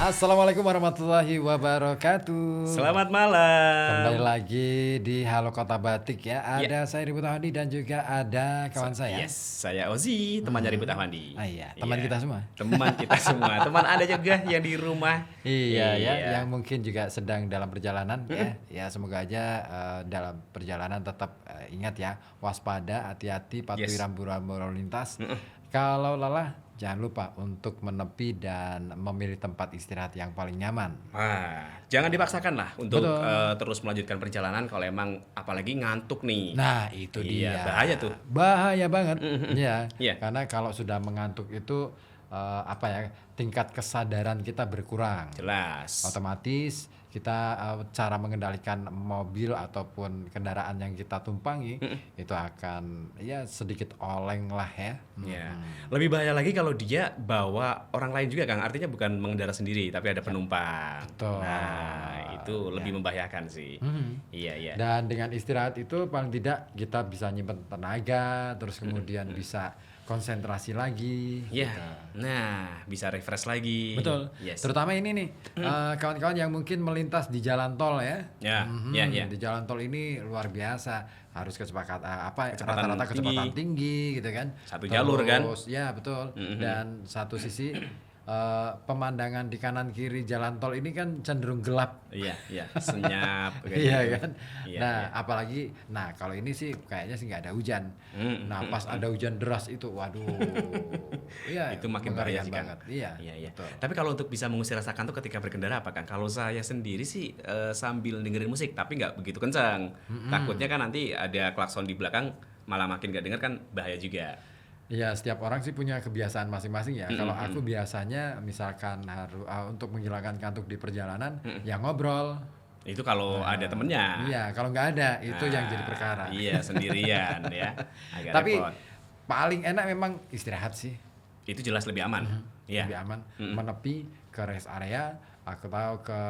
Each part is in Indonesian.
Assalamualaikum warahmatullahi wabarakatuh. Selamat malam. Kembali lagi di Halo Kota Batik ya. Ada saya Ribut Ahmadi dan juga ada kawan saya. Yes, saya Ozi, temannya Ribut Ahmadi. Iya, teman kita semua. Teman kita semua. Teman Anda juga yang di rumah. Iya ya, yang mungkin juga sedang dalam perjalanan ya. Ya semoga aja dalam perjalanan tetap ingat ya, waspada, hati-hati, patuhi rambu-rambu lalu lintas. Kalau lelah jangan lupa untuk menepi dan memilih tempat istirahat yang paling nyaman. Jangan dipaksakan lah untuk terus melanjutkan perjalanan kalau emang apalagi ngantuk nih. Nah, itu dia. Bahaya tuh. Bahaya banget. Iya. Karena kalau sudah mengantuk itu tingkat kesadaran kita berkurang. Jelas. Otomatis kita cara mengendalikan mobil ataupun kendaraan yang kita tumpangi itu akan ya sedikit oleng lah ya. Ya. Lebih bahaya lagi kalau dia bawa orang lain juga, Kang. Artinya bukan mengendara sendiri tapi ada penumpang. Betul. Nah, itu lebih membahayakan sih. Iya. Dan dengan istirahat itu paling tidak kita bisa nyimpen tenaga, terus kemudian bisa konsentrasi lagi. Iya. Gitu. Nah, bisa refresh lagi. Betul. Yes. Terutama ini nih kawan-kawan yang mungkin melintas di jalan tol ya. Ya. Di jalan tol ini luar biasa, harus kecepatan Kecepatan rata-rata kecepatan tinggi gitu kan. Satu jalur kan? Ya betul. Dan satu sisi pemandangan di kanan kiri jalan tol ini kan cenderung gelap. Iya, senyap. Iya kan. Iya, apalagi, kalau ini sih kayaknya sih nggak ada hujan. Nah pas ada hujan deras itu, waduh, iya itu makin bahaya sih, Kang. banget. Iya. Betul. Tapi kalau untuk bisa mengusir rasa kantuk ketika berkendara apa, Kang? Kalau saya sendiri sih sambil dengerin musik, tapi nggak begitu kencang. Takutnya kan nanti ada klakson di belakang malah makin nggak denger kan, bahaya juga. Iya, setiap orang sih punya kebiasaan masing-masing ya. Kalau aku biasanya misalkan harus untuk menghilangkan kantuk di perjalanan, ya ngobrol. Itu kalau ada temennya. Iya, kalau nggak ada itu yang jadi perkara. Iya, sendirian ya. Agak Tapi repot. paling enak memang istirahat sih. Itu jelas lebih aman. Iya. Lebih aman. Menepi ke rest area atau ke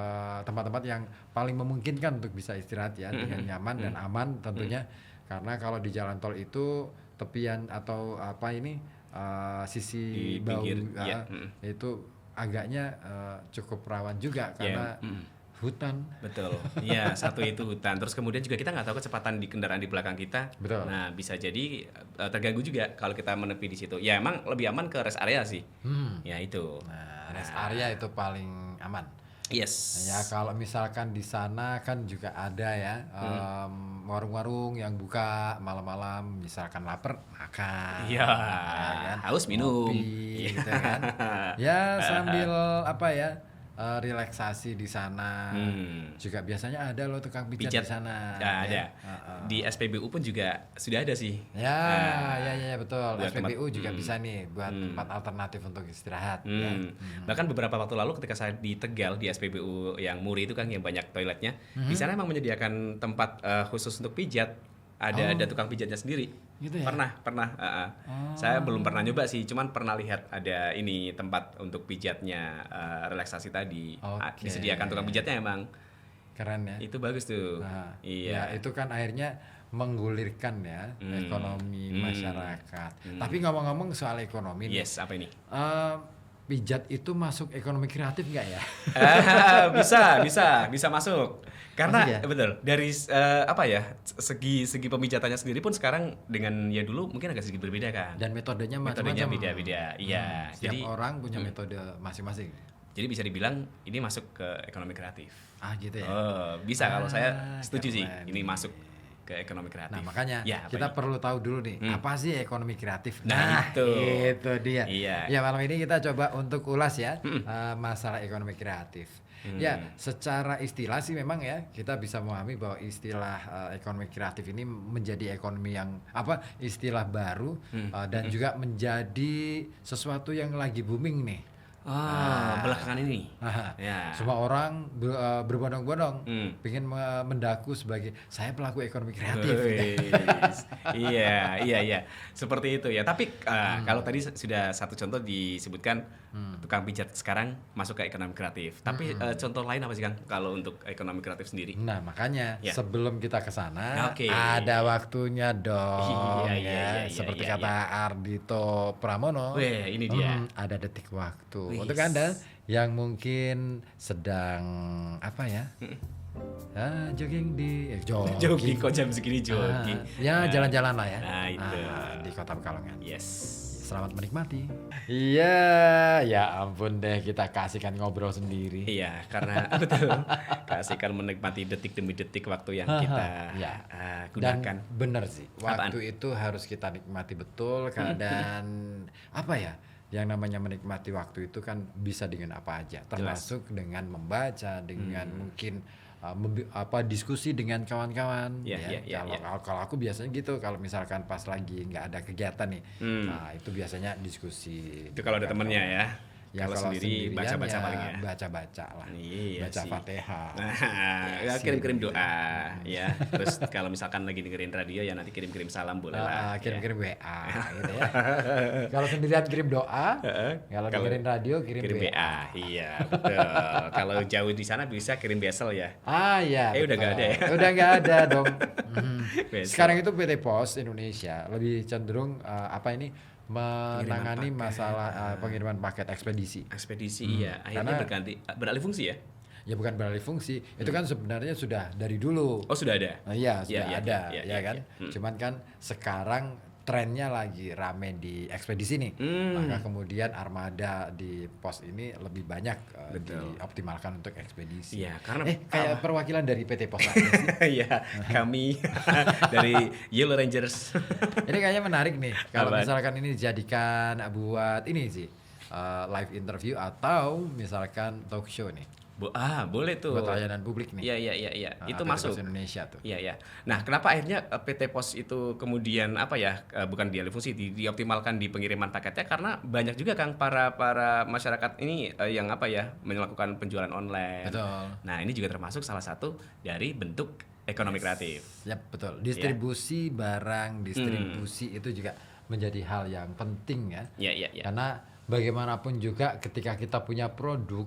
tempat-tempat yang paling memungkinkan untuk bisa istirahat ya dengan nyaman dan aman tentunya. Karena kalau di jalan tol itu tepian atau sisi Di bau pinggir, itu agaknya cukup rawan juga karena hutan. Betul. Iya, satu itu hutan. Terus kemudian juga kita nggak tahu kecepatan di kendaraan di belakang kita. Betul. Nah, bisa jadi terganggu juga kalau kita menepi di situ. Ya emang lebih aman ke rest area sih. Ya itu. Nah, rest area itu paling aman. Yes. Ya kalau misalkan di sana kan juga ada ya warung-warung yang buka malam-malam, misalkan lapar makan. Iya. Kan? Haus minum. Ngopi, gitu kan. Ya sambil relaksasi di sana. Juga biasanya ada loh tukang pijat di sana. Ya, ada. Ya. Di SPBU pun juga sudah ada sih. Ya betul. buat SPBU juga bisa nih buat tempat alternatif untuk istirahat. Ya. Bahkan beberapa waktu lalu ketika saya di Tegal di SPBU yang Muri itu kan yang banyak toiletnya, di sana emang menyediakan tempat khusus untuk pijat. Ada tukang pijatnya sendiri. Gitu ya? Pernah. Saya belum pernah nyoba sih, cuman pernah lihat ada ini tempat untuk pijatnya relaksasi tadi. Oke. Disediakan tukang pijatnya emang. Keren ya. Itu bagus tuh. Ya Iya. itu kan akhirnya menggulirkan ya ekonomi masyarakat. Tapi ngomong-ngomong soal ekonomi nih, Yes, apa ini? pijat itu masuk ekonomi kreatif nggak ya? Bisa masuk. Karena Masuk ya? betul dari segi pemijatannya sendiri pun sekarang dengan ya dulu mungkin agak sedikit berbeda kan. Dan metodenya Metodenya macam-macam. beda-beda. Iya. Setiap Jadi orang punya metode masing-masing. jadi bisa dibilang ini masuk ke ekonomi kreatif. Gitu ya. Bisa kalau saya setuju sih keren. ini masuk ke ekonomi kreatif. Nah makanya Ya, apa kita ini? perlu tahu dulu nih apa sih ekonomi kreatif. Nah, itu dia. Iya. Ya malam ini kita coba untuk ulas ya masalah ekonomi kreatif. Ya secara istilah sih memang ya kita bisa memahami bahwa istilah ekonomi kreatif ini menjadi ekonomi yang istilah baru dan juga menjadi sesuatu yang lagi booming nih. Belakangan ini. Ya. Semua orang berbondong-bondong pengen mendaku sebagai saya pelaku ekonomi kreatif. Iya. Seperti itu ya. Tapi kalau tadi sudah satu contoh disebutkan tukang pijat sekarang masuk ke ekonomi kreatif. Tapi contoh lain apa sih, Kang? Kalau untuk ekonomi kreatif sendiri? Nah, makanya Ya. sebelum kita ke sana Oke. ada waktunya dong Iya. Seperti kata Ardhito Pramono. Weh, ini dia. Ada detik waktu. Untuk Anda yang mungkin sedang apa ya? Jogging Jogging kok jam segini jogging. Jalan-jalan lah ya. Nah, itu. Di Kota Pekalongan. Yes. Selamat menikmati. Iya, ya ampun deh kita kasihkan ngobrol sendiri. Iya, karena betul. Kasihkan menikmati detik demi detik waktu yang kita gunakan. Dan bener sih, waktu itu harus kita nikmati betul. Keadaan apa ya? Yang namanya menikmati waktu itu kan bisa dengan apa aja, termasuk dengan membaca, dengan mungkin diskusi dengan kawan-kawan. Kalau aku biasanya gitu, kalau misalkan pas lagi nggak ada kegiatan nih, nah itu biasanya diskusi. Itu kalau ada temennya ya. Ya kalau sendiri baca-baca paling ya. Baca-baca lah. Iya baca sih. Fatihah. Nah, kirim-kirim doa ya. Terus kalau misalkan lagi dengerin radio ya nanti kirim-kirim salam boleh lah. Kirim-kirim WA gitu ya. Kalau sendirian kirim doa, kalau dengerin radio kirim WA. Iya, betul. Kalau jauh di sana bisa kirim besel ya. Iya. Udah nggak ada ya. Udah nggak ada dong. Sekarang itu PT Pos Indonesia lebih cenderung menangani masalah pengiriman paket ekspedisi. Iya. Akhirnya beralih fungsi ya? Ya bukan beralih fungsi, itu kan sebenarnya sudah dari dulu. Oh sudah ada? Iya sudah ada, kan. Cuman kan sekarang trennya lagi rame di ekspedisi nih, maka kemudian armada di pos ini lebih banyak dioptimalkan untuk ekspedisi. Iya, karena kayak perwakilan dari PT Pos aja sih. Iya, kami dari Yellow Rangers. Ini kayaknya menarik nih kalau misalkan ini dijadikan buat ini sih live interview atau misalkan talk show nih. Boleh tuh. Buat layanan publik nih. Iya. Itu masuk. PT Pos Indonesia tuh. Iya. Nah, kenapa akhirnya PT Pos itu kemudian bukan dialih fungsi, dioptimalkan di pengiriman paketnya karena banyak juga Kang para masyarakat ini yang melakukan penjualan online. Betul. Nah, ini juga termasuk salah satu dari bentuk ekonomi kreatif. Yap, betul. Distribusi barang, distribusi itu juga menjadi hal yang penting ya. Iya. Karena bagaimanapun juga ketika kita punya produk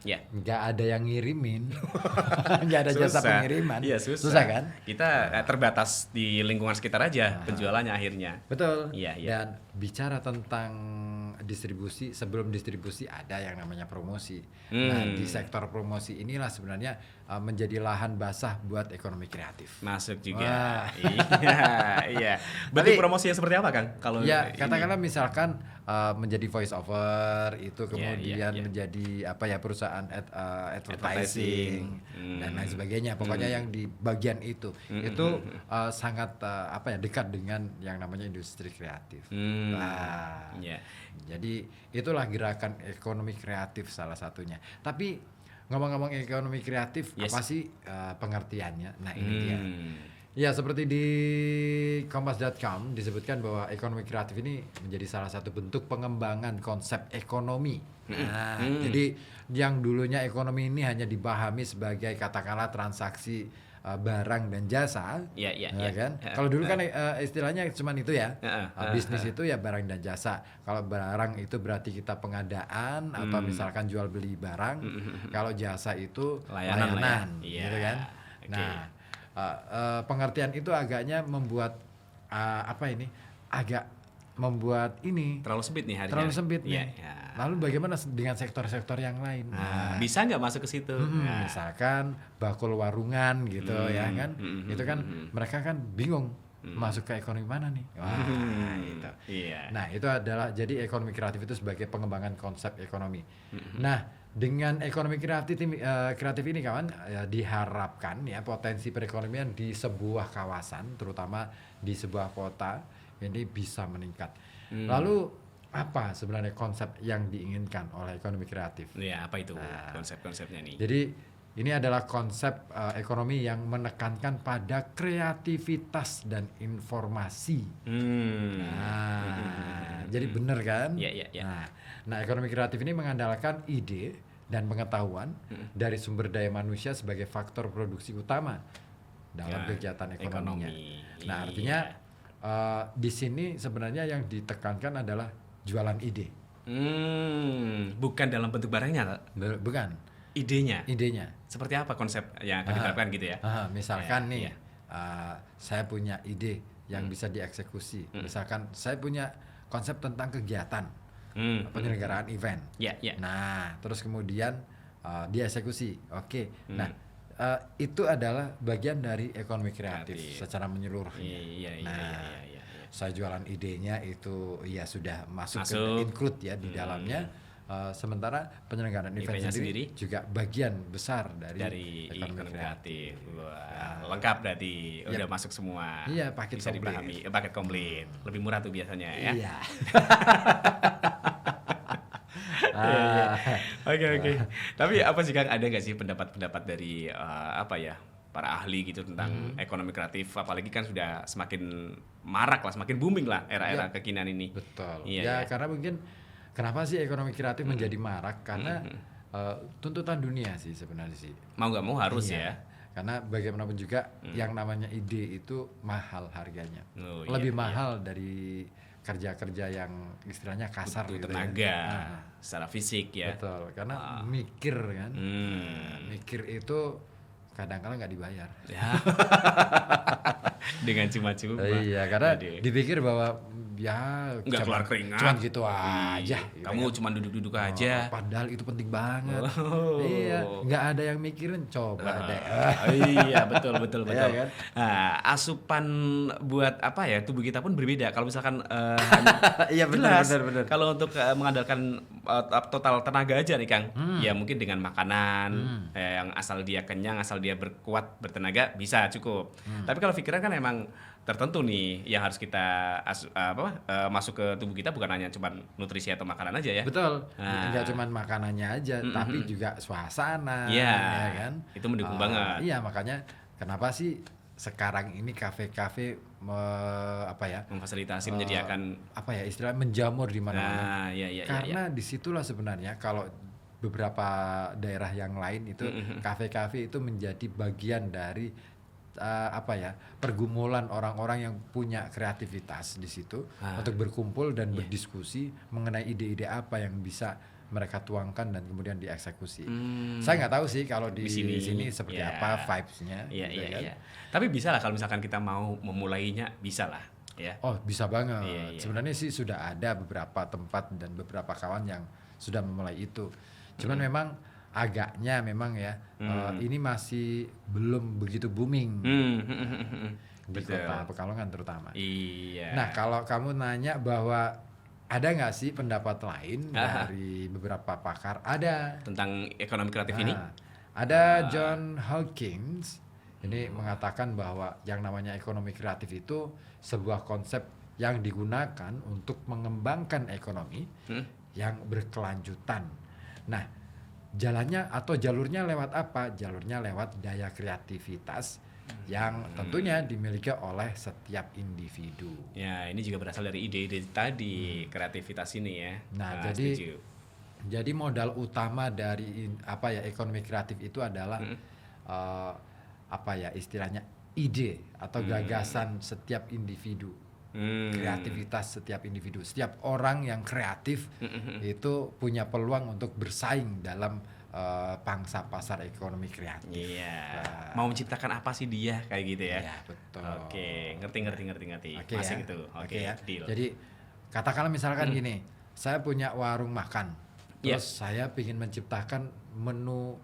nggak ada yang ngirimin, nggak ada jasa pengiriman, susah kan? Kita terbatas di lingkungan sekitar aja penjualannya akhirnya. Betul. Iya. Dan bicara tentang distribusi, sebelum distribusi ada yang namanya promosi. Nah di sektor promosi inilah sebenarnya menjadi lahan basah buat ekonomi kreatif. Masuk juga. Iya. Bentuk promosi yang seperti apa Kang? Kalau katakanlah misalkan menjadi voice over itu kemudian menjadi perusahaan advertising dan lain sebagainya. Pokoknya yang di bagian itu sangat dekat dengan yang namanya industri kreatif. Jadi itulah gerakan ekonomi kreatif salah satunya. Tapi ngomong-ngomong ekonomi kreatif, apa sih pengertiannya? Nah ini dia. Ya seperti di kompas.com disebutkan bahwa ekonomi kreatif ini menjadi salah satu bentuk pengembangan konsep ekonomi. Jadi yang dulunya ekonomi ini hanya dipahami sebagai katakanlah transaksi barang dan jasa, kan? Kalau dulu kan istilahnya cuma itu ya, bisnis itu ya barang dan jasa. Kalau barang itu berarti kita pengadaan atau misalkan jual beli barang. Kalau jasa itu layanan, gitu kan? Nah, pengertian itu agaknya membuat membuat ini terlalu sempit nih harinya. Terlalu sempit nih. Lalu bagaimana dengan sektor-sektor yang lain? Bisa nggak masuk ke situ? Misalkan bakul warungan gitu ya kan? Itu kan mereka kan bingung masuk ke ekonomi mana nih? Gitu. Nah itu adalah jadi ekonomi kreatif itu sebagai pengembangan konsep ekonomi. Nah dengan ekonomi kreatif ini kawan diharapkan ya potensi perekonomian di sebuah kawasan terutama di sebuah kota ini bisa meningkat. Lalu apa sebenarnya konsep yang diinginkan oleh ekonomi kreatif? Ya apa itu konsep-konsepnya nih? Jadi ini adalah konsep ekonomi yang menekankan pada kreativitas dan informasi. Jadi benar kan? Nah, ekonomi kreatif ini mengandalkan ide dan pengetahuan dari sumber daya manusia sebagai faktor produksi utama dalam kegiatan ekonominya. Nah, artinya di sini sebenarnya yang ditekankan adalah jualan ide. Bukan dalam bentuk barangnya, bukan. Idenya. Seperti apa konsep yang akan diterapkan gitu ya? Misalkan saya punya ide yang bisa dieksekusi. Misalkan saya punya konsep tentang kegiatan. penyelenggaraan event. Nah, terus kemudian dieksekusi. Oke. Nah, itu adalah bagian dari ekonomi kreatif secara menyeluruhnya. Saya jualan idenya itu ya sudah masuk ke include ya di dalamnya. Sementara penyelenggaraan event sendiri juga bagian besar dari ekonomi kreatif. Wah, lengkap berarti udah masuk semua. Iya, paket bisa dipahami. Paket komplit. Lebih murah tuh biasanya ya. Iya. Oke. Tapi apa sih Kang, ada nggak sih pendapat-pendapat dari para ahli gitu tentang ekonomi kreatif, apalagi kan sudah semakin marak lah, semakin booming lah era-era kekinian ini. Betul. Ya, karena mungkin kenapa sih ekonomi kreatif menjadi marak? Karena tuntutan dunia sih sebenarnya sih. Mau nggak mau harus ya. Karena bagaimanapun juga yang namanya ide itu mahal harganya. Lebih mahal dari kerja-kerja yang istilahnya kasar butuh gitu tenaga secara fisik ya. Betul, karena mikir kan. Mikir itu kadang-kadang nggak dibayar. Ya. Dengan cuma-cuma. Iya, karena dipikir bahwa ya nggak keluar keringat. Cuman gitu aja. Kamu cuma duduk-duduk aja. Padahal itu penting banget. Iya, nggak ada yang mikirin, coba deh. Iya, betul. Iya, kan? Nah, asupan buat tubuh kita pun berbeda. Kalau misalkan iya benar. Kalau untuk mengandalkan total tenaga aja nih Kang, ya mungkin dengan makanan yang asal dia kenyang, asal dia berkuat, bertenaga bisa cukup. Tapi kalau pikiran kan emang tertentu nih yang harus kita masuk ke tubuh kita, bukan hanya cuma nutrisi atau makanan aja ya. Betul. Nggak cuma makanannya aja, tapi juga suasana. Iya, ya kan? Itu mendukung banget. Iya, makanya kenapa sih sekarang ini kafe-kafe memfasilitasi, menyediakan istilah menjamur di mana-mana. Iya. Karena disitulah sebenarnya kalau beberapa daerah yang lain itu kafe-kafe itu menjadi bagian dari pergumulan orang-orang yang punya kreativitas di situ untuk berkumpul dan berdiskusi mengenai ide-ide apa yang bisa mereka tuangkan dan kemudian dieksekusi. Saya nggak tahu sih kalau di sini seperti apa vibes-nya. Iya. Tapi bisa lah kalau misalkan kita mau memulainya, bisa lah. Ya. Oh, bisa banget. Iya. Sebenarnya sih sudah ada beberapa tempat dan beberapa kawan yang sudah memulai itu. Cuman memang agaknya memang ya ini masih belum begitu booming di kota Pekalongan terutama. Iya. Nah, kalau kamu nanya bahwa ada nggak sih pendapat lain dari beberapa pakar? Ada tentang ekonomi kreatif ini. Ada John Hawkins ini mengatakan bahwa yang namanya ekonomi kreatif itu sebuah konsep yang digunakan untuk mengembangkan ekonomi yang berkelanjutan. Nah, jalannya atau jalurnya lewat apa? Jalurnya lewat daya kreativitas yang tentunya dimiliki oleh setiap individu. Ya, ini juga berasal dari ide-ide tadi, kreativitas ini ya. Nah, jadi modal utama dari ekonomi kreatif itu adalah istilahnya ide atau gagasan setiap individu. Kreativitas setiap individu, setiap orang yang kreatif itu punya peluang untuk bersaing dalam pangsa pasar ekonomi kreatif. Iya. Mau menciptakan apa sih dia kayak gitu ya? Iya, betul. Oke, ngerti. Oke, masih ya. gitu. Oke ya. Deal. Jadi katakanlah misalkan gini, saya punya warung makan, terus saya ingin menciptakan menu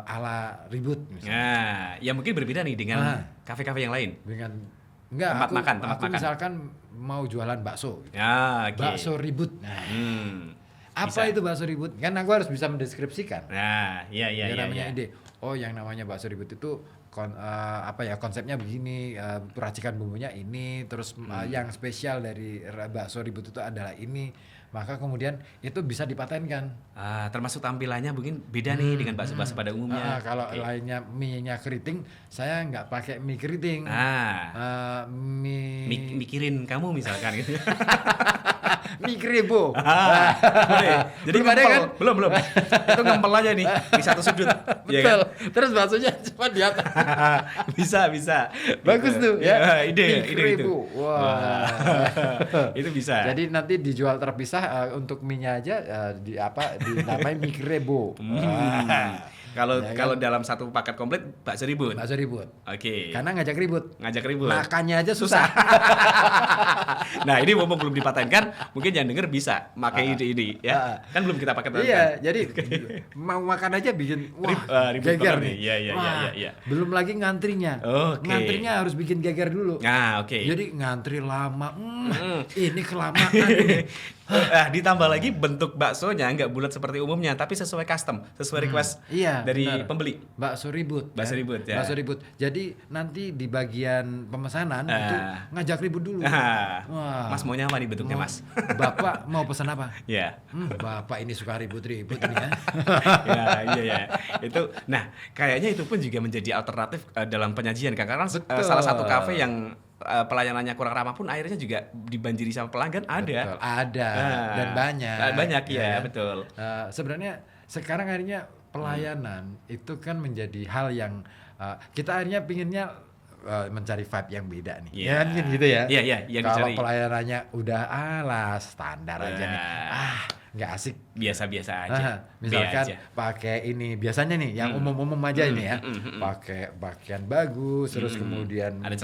ala ribut misalnya. Nah, ya mungkin berbeda nih dengan kafe-kafe yang lain. Tempat makan. Misalkan mau jualan bakso. Ya, okay. Bakso ribut. Apa itu bakso ribut? Kan aku harus bisa mendeskripsikan. Nah, iya. Namanya ide. Oh, yang namanya bakso ribut itu konsepnya begini, racikan bumbunya ini, terus yang spesial dari bakso ribut itu adalah ini. Maka kemudian itu bisa dipatenkan. Termasuk tampilannya mungkin beda nih dengan bakso-bakso pada umumnya. Kalau lainnya mie-nya keriting, saya nggak pakai mie keriting. Mikirin kamu misalkan gitu. Mie kribo. Jadi kan? Belum. Itu ngempel aja nih di satu sudut. Betul. Ya kan? Terus baksonya cuma di atas. bisa. Bagus gitu. tuh ya. Ide itu. Wah. Itu bisa. Jadi nanti dijual terpisah susah untuk mie-nya aja dinamai mie krebo. Kalau Ya kan? kalau dalam satu paket komplit bakso ribut. Bakso ribut. Oke. Karena ngajak ribut. Ngajak ribut. Makannya aja susah. Nah, ini mumpung belum dipatenkan, mungkin yang denger bisa pakai ide ini ya. Kan belum kita pakai Iya, jadi mau makan aja bikin ribut geger banget nih. nih. Iya. Wah, belum lagi ngantrinya. Oke. Ngantrinya harus bikin geger dulu. Nah, oke. Jadi ngantri lama. Ini kelamaan ini. Ditambah lagi bentuk baksonya nggak bulat seperti umumnya, tapi sesuai custom, sesuai request dari benar. pembeli. Bakso ribut. Bakso ribut, ya. Bakso ribut. Jadi nanti di bagian pemesanan itu ngajak ribut dulu. Wah. Mas maunya apa nih bentuknya, Mas? Bapak mau pesan apa? Ya. Bapak ini suka ribut-ribut ini ya. Iya. Itu, nah kayaknya itu pun juga menjadi alternatif dalam penyajian kan, karena salah satu kafe yang pelayanannya kurang ramah pun akhirnya juga dibanjiri sama pelanggan ada. Betul, ada dan banyak. Banyak ya, betul. Sebenarnya sekarang akhirnya pelayanan itu kan menjadi hal yang kita akhirnya pinginnya mencari vibe yang beda nih. Iya. Ya kan gitu ya. Iya, yang kalau dicari. pelayanannya udah standar aja nih. Nggak asik. Biasa-biasa aja. Misalkan pakai ini biasanya nih yang umum-umum aja ini ya. Pakai pakaian bagus, terus kemudian ada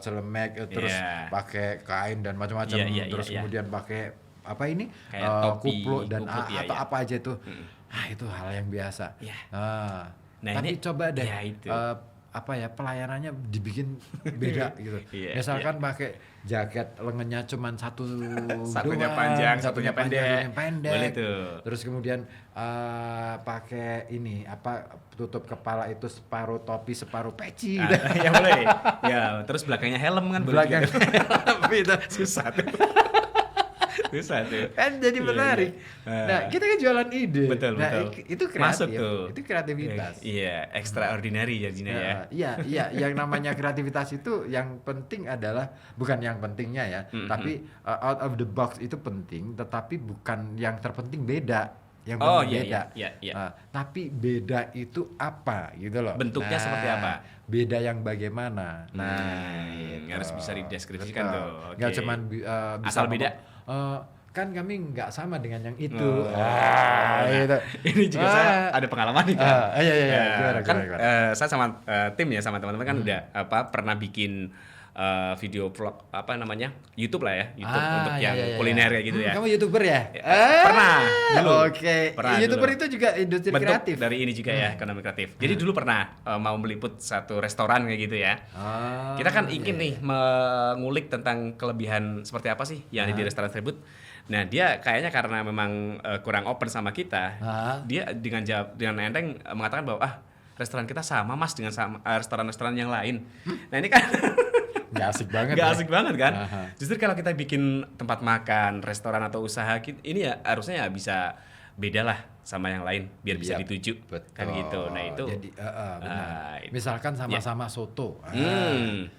celemek, terus pakai kain dan macam-macam, terus kemudian pakai apa ini? Kayak topi, kupluk dan kupluk, atau apa aja itu. Itu hal yang biasa. Nah, tapi ini, coba deh itu. pelayanannya dibikin beda gitu. Misalkan pakai jaket lengannya cuman satunya doang, panjang, satunya pendek. Boleh tuh. Terus kemudian pakai ini tutup kepala itu separuh topi separuh peci gitu. Ya boleh. Ya, terus belakangnya helm kan boleh. Belakang itu susah tuh. Kan jadi menarik. Nah, kita kan jualan ide. Betul. Itu kreatif. Masuk tuh. Itu kreativitas. Iya, extraordinary jadinya ya. Iya, yang namanya kreativitas itu yang penting adalah bukan yang pentingnya ya, tapi out of the box itu penting, tetapi bukan yang terpenting beda. Yang penting beda. Iya. Tapi beda itu apa gitu loh. Bentuknya seperti apa? Beda yang bagaimana. Gitu. Harus bisa dideskripsikan tuh. Nggak cuman bisa asal beda. Kan kami nggak sama dengan yang itu. Gitu. Ini juga saya ada pengalaman nih kan. Iya. Gimana? Saya sama tim ya, sama teman-teman kan udah pernah bikin video vlog YouTube lah ya, YouTube untuk yang kuliner kayak gitu ya. Kamu YouTuber ya? Pernah dulu. Oke. Pernah YouTuber dulu. itu juga industri Bentuk kreatif. dari ini juga ya, ekonomi kreatif. Jadi dulu pernah mau meliput satu restoran kayak gitu ya. Kita kan ingin nih mengulik tentang kelebihan seperti apa sih yang ada di restoran tersebut. Nah, dia kayaknya karena memang kurang open sama kita, dia dengan enteng mengatakan bahwa restoran kita sama Mas dengan restoran-restoran yang lain. Nah, ini kan Nggak asik banget. Nggak asik banget kan? Justru kalau kita bikin tempat makan, restoran atau usaha, ini ya harusnya ya bisa beda lah sama yang lain biar bisa dituju. Betul. Kan gitu. Nah, itu. Jadi benar. Misalkan sama-sama soto.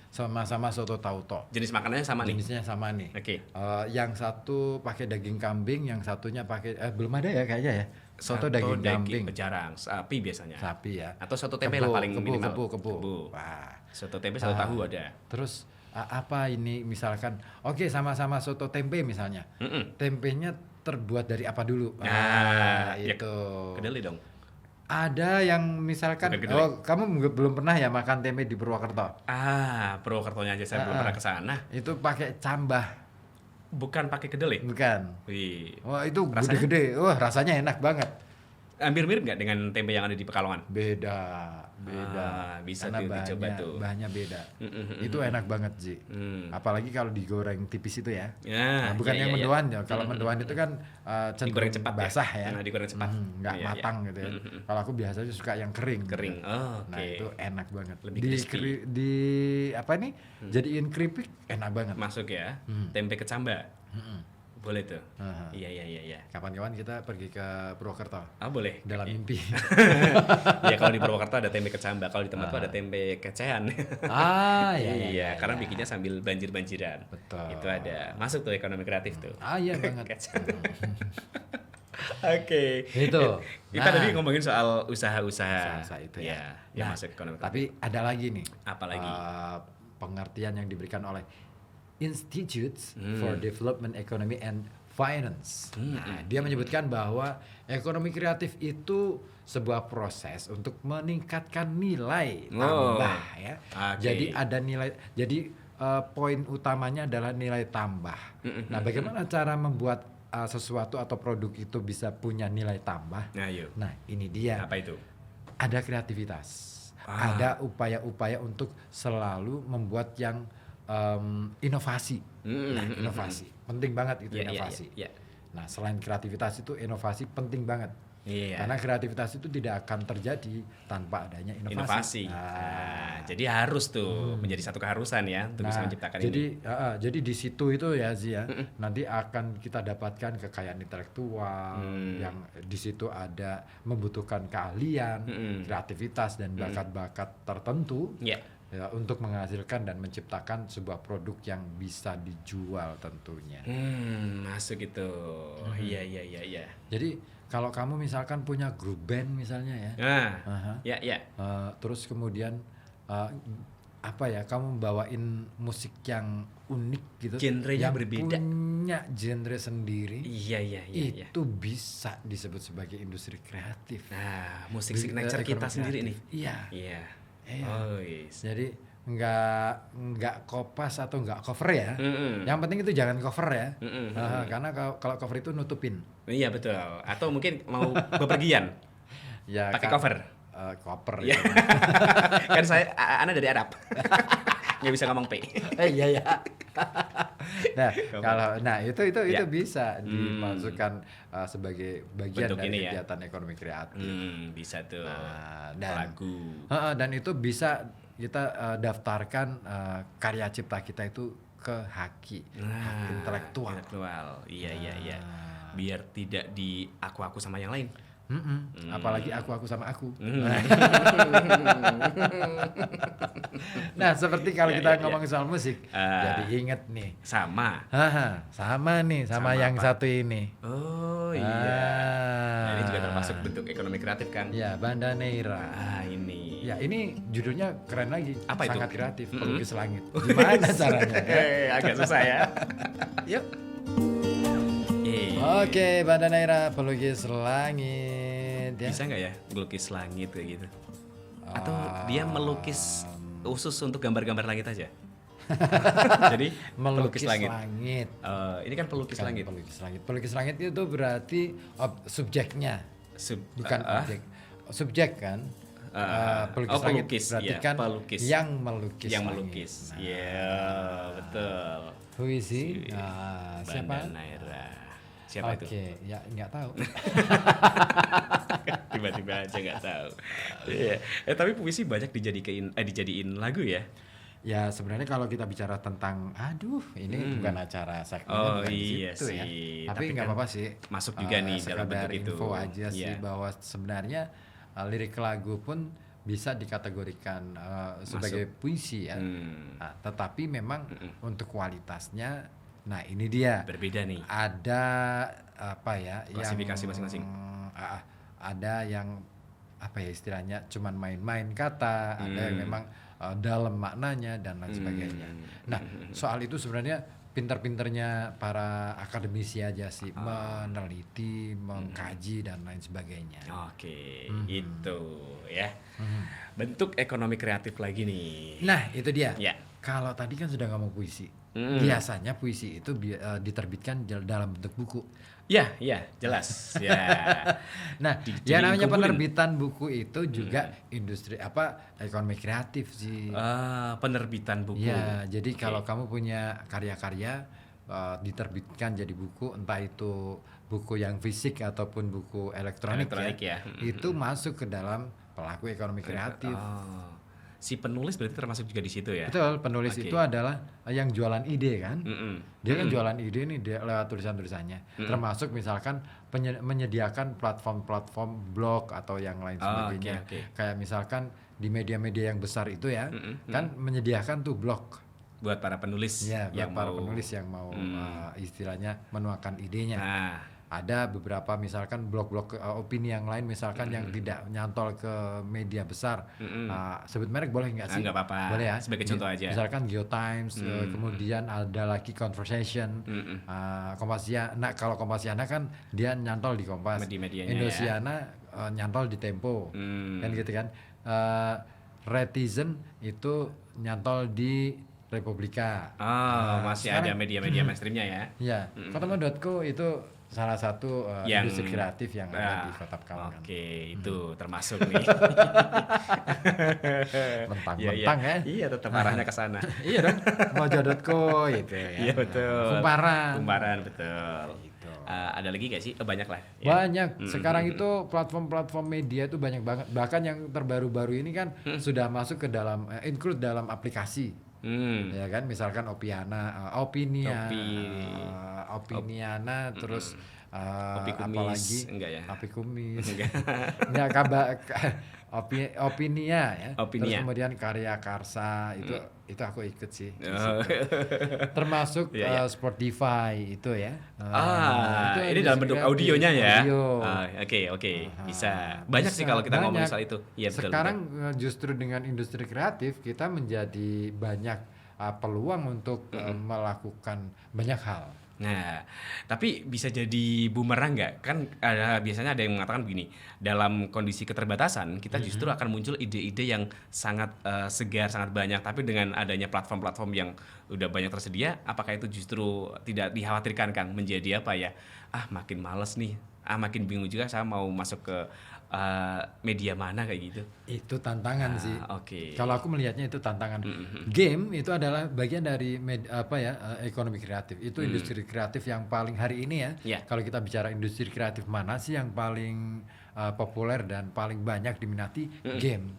Sama-sama soto tauco. Jenis makanannya sama nih. Jenisnya sama nih. Oke. Yang satu pakai daging kambing, yang satunya pakai belum ada ya kayaknya ya. Soto daging kambing. Jarang, sapi biasanya. Sapi ya. Atau soto tempe lah paling minimal. Kebu. Wah. Soto tempe, soto tahu ada. Terus apa ini misalkan sama-sama soto tempe misalnya. Tempenya terbuat dari apa dulu? Itu. Kedelai dong. Ada yang misalkan kamu belum pernah ya makan tempe di Purwokerto? Purwokertonya aja saya belum pernah ke sana. Itu pakai cambah. Bukan pakai kedelai? Bukan. Wih. Wah, itu gede-gede. Wah, rasanya enak banget. Hampir mirip nggak dengan tempe yang ada di Pekalongan? Beda. Bisa karena dicoba tuh. Bahannya beda. Itu enak banget sih. Apalagi kalau digoreng tipis itu ya. Bukan yang mendoan ya. Kalau mendoan itu kan cenderung cepat basah ya. Digoreng cepat. Nggak matang gitu ya. Kalau aku biasanya suka yang kering. Kering. Nah, itu enak banget. Lebih crispy. Jadiin keripik enak banget. Masuk ya. Tempe kecamba. Boleh tuh. Iya. Kapan-kapan kita pergi ke Purwokerto. Boleh. Dalam mimpi. Ya kalau di Purwokerto ada tempe kecamba, kalau di tempatku ada tempe kecehan. Iya. Karena bikinnya sambil banjir-banjiran. Betul. Itu ada. Masuk tuh ekonomi kreatif tuh. Iya banget. Oke. Itu. Kita tadi ngomongin soal usaha-usaha. Usaha itu ya. Yang masuk ekonomi kreatif. Tapi ada lagi nih. Apa lagi? Pengertian yang diberikan oleh Institutes for Development Economy and Finance. Nah, dia menyebutkan bahwa ekonomi kreatif itu sebuah proses untuk meningkatkan nilai tambah ya. Oke. Jadi ada nilai, jadi poin utamanya adalah nilai tambah. Nah, bagaimana cara membuat sesuatu atau produk itu bisa punya nilai tambah? Nah, yuk. Nah, ini dia. Apa itu? Ada kreativitas. Ada upaya-upaya untuk selalu membuat yang inovasi. Nah, inovasi. Penting banget itu inovasi. Nah, selain kreativitas itu inovasi penting banget. Karena kreativitas itu tidak akan terjadi tanpa adanya inovasi. Nah, jadi harus tuh menjadi satu keharusan ya untuk bisa menciptakan ini. Jadi di situ itu ya Zia, nanti akan kita dapatkan kekayaan intelektual yang di situ ada membutuhkan keahlian, kreativitas dan bakat-bakat tertentu. Ya, untuk menghasilkan dan menciptakan sebuah produk yang bisa dijual tentunya. Masuk itu. Iya. Jadi kalau kamu misalkan punya grup band misalnya ya, terus kemudian kamu bawain musik yang unik gitu, genrenya yang berbeda, punya genre sendiri, itu bisa disebut sebagai industri kreatif. Nah, musik signature kita sendiri nih. Iya. Jadi nggak kopas atau nggak cover ya. Yang penting itu jangan cover ya. Karena kalau cover itu nutupin. Iya betul. Atau mungkin mau bepergian. Ya, pakai cover. Cover. Ya. Kan Ana dari Arab. Nggak bisa ngomong P. Iya. Nah, itu bisa dimasukkan sebagai bagian dari kegiatan ekonomi kreatif. Bisa tuh. Lagu. Dan itu bisa kita daftarkan karya cipta kita itu ke hak intelektual. Iya. Biar tidak di aku sama yang lain. Apalagi aku sama aku. Nah, seperti kalau kita ngomong soal musik, jadi inget nih. Sama yang satu ini. Oh iya. Nah, ini juga termasuk bentuk ekonomi kreatif kan? Ya, Banda Neira. Ini. Ya, ini judulnya keren lagi. Apa itu? Sangat kreatif, pelukis langit. Gimana caranya? Agak susah ya. Yuk. Oke, Banda Neira, pelukis langit ya. Bisa nggak ya melukis langit kayak gitu? Atau dia melukis khusus untuk gambar-gambar langit aja? Jadi melukis langit. Ini kan pelukis langit. Pelukis langit itu berarti subjeknya, bukan objek. Subjek kan. Pelukis langit berarti kan pelukis. Yang melukis. Iya, betul. Puisi. Siapa? Naira. Siapa itu? Oke, ya nggak tahu. Tiba-tiba aja nggak tahu. Iya. Tapi puisi banyak dijadiin lagu ya? Ya sebenarnya kalau kita bicara tentang, ini bukan acara segmen iya situ sih. Ya. Tapi nggak apa-apa sih. Masuk juga nih dalam bentuk itu. Info aja sih bahwa sebenarnya lirik lagu pun bisa dikategorikan sebagai puisi ya. Nah, tetapi memang untuk kualitasnya, nah ini dia. Berbeda nih. Ada klasifikasi masing-masing. Ada yang istilahnya cuman main-main kata, ada yang memang dalam maknanya dan lain sebagainya. Nah, soal itu sebenarnya pinter-pinternya para akademisi aja sih meneliti, mengkaji dan lain sebagainya. Oke, itu ya. Bentuk ekonomi kreatif lagi nih. Nah, itu dia. Ya. Kalau tadi kan sudah ngomong puisi. Biasanya puisi itu diterbitkan dalam bentuk buku. Ya, jelas. Ya. Nah, yang namanya penerbitan buku itu juga industri ekonomi kreatif sih. Penerbitan buku. Ya, jadi kalau kamu punya karya-karya diterbitkan jadi buku, entah itu buku yang fisik ataupun buku elektronik ya. Itu masuk ke dalam pelaku ekonomi kreatif. Si penulis berarti termasuk juga di situ ya? Betul, penulis itu adalah yang jualan ide kan. Dia kan jualan ide nih lewat tulisan-tulisannya. Termasuk misalkan menyediakan platform-platform blog atau yang lain sebagainya. Kayak misalkan di media-media yang besar itu ya, kan menyediakan tuh blog. Buat para penulis yang mau istilahnya menuangkan idenya. ada beberapa misalkan blog-blog opini yang lain misalkan yang tidak nyantol ke media besar. Sebut merek boleh nggak sih? Nggak apa-apa. Boleh ya. Sebagai contoh aja. Misalkan Geotimes, kemudian ada lagi Conversation, Kompasiana. Kalau Kompasiana kan dia nyantol di Kompas. Media-medianya Indosiana nyantol di Tempo, kan gitu kan. Retizen itu nyantol di Republika. Masih ada media-media mainstreamnya ya. Ya, Kotama.co itu salah satu Yang industri kreatif yang ada di Kota Pekalongan. Oke, itu termasuk nih. Mentang-mentang ya. Iya, tetap arahnya ke sana. Iya dong, mojo.co itu ya. Iya betul. Kumparan betul. Gitu. Ada lagi gak sih? Banyak lah. Ya. Banyak. Sekarang itu platform-platform media itu banyak banget. Bahkan yang terbaru-baru ini kan sudah masuk ke dalam include dalam aplikasi. Ya kan, misalkan Opiniana, terus Opi Kumis, apalagi enggak ya? Opi Kumis, enggak Opinia ya. Terus kemudian Karya Karsa itu aku ikut sih. Termasuk Spotify itu ya. Itu ini dalam bentuk audionya ya. Oke, bisa. Banyak sih kalau kita ngomong soal itu. Iya betul. Sekarang justru dengan industri kreatif kita menjadi banyak peluang untuk melakukan banyak hal. Nah, tapi bisa jadi bumerang nggak? Kan biasanya ada yang mengatakan begini, dalam kondisi keterbatasan kita justru akan muncul ide-ide yang sangat segar, sangat banyak. Tapi dengan adanya platform-platform yang udah banyak tersedia, apakah itu justru tidak dikhawatirkan, Kang, menjadi apa ya? Makin males nih, makin bingung juga saya mau masuk ke media mana kayak gitu. Itu tantangan sih. Oke. Kalau aku melihatnya itu tantangan. Game itu adalah bagian dari ekonomi kreatif. Itu industri kreatif yang paling hari ini ya. Kalau kita bicara industri kreatif mana sih yang paling populer dan paling banyak diminati? Game.